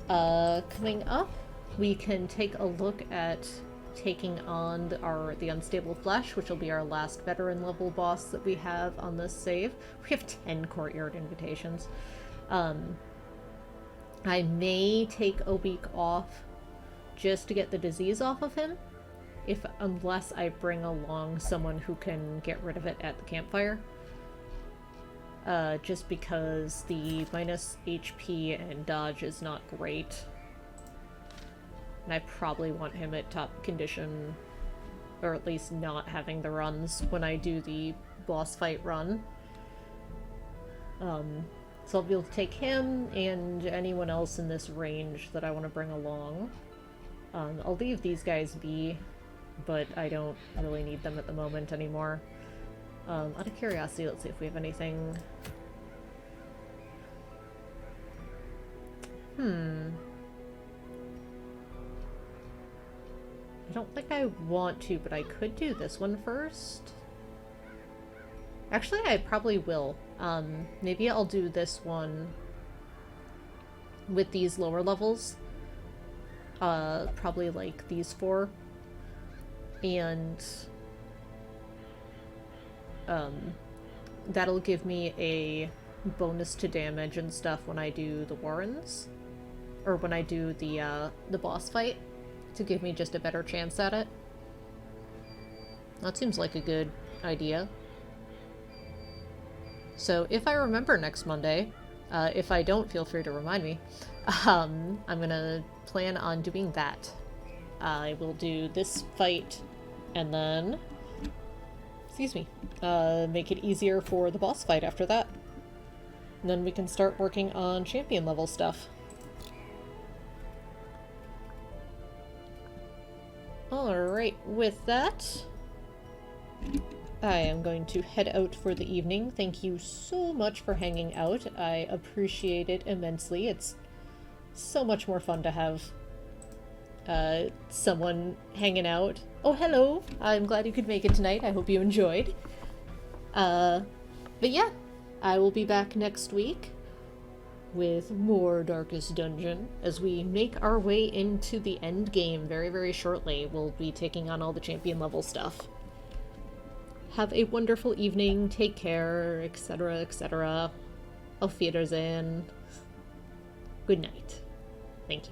Coming up, we can take a look at taking on the Unstable Flesh, which will be our last veteran level boss that we have on this save. We have 10 courtyard invitations. I may take a week off just to get the disease off of him, unless I bring along someone who can get rid of it at the campfire. Just because the minus HP and dodge is not great. And I probably want him at top condition, or at least not having the runs when I do the boss fight run. So I'll be able to take him and anyone else in this range that I want to bring along. I'll leave these guys be, but I don't really need them at the moment anymore. Out of curiosity, let's see if we have anything... I don't think I want to, but I could do this one first. Actually, I probably will. Maybe I'll do this one with these lower levels. Probably like these 4. And that'll give me a bonus to damage and stuff when I do the Warrens. Or when I do the boss fight, to give me just a better chance at it. That seems like a good idea. So if I remember next Monday, if I don't, feel free to remind me, I'm gonna plan on doing that. I will do this fight, and then, excuse me, make it easier for the boss fight after that. And then we can start working on champion level stuff. Alright, with that, I am going to head out for the evening. Thank you so much for hanging out. I appreciate it immensely. It's so much more fun to have someone hanging out. Oh, hello! I'm glad you could make it tonight. I hope you enjoyed. But yeah, I will be back next week with more Darkest Dungeon as we make our way into the end game very, very shortly. We'll be taking on all the champion level stuff. Have a wonderful evening, take care, etc., etc. Auf Wiedersehen. Good night. Thank you.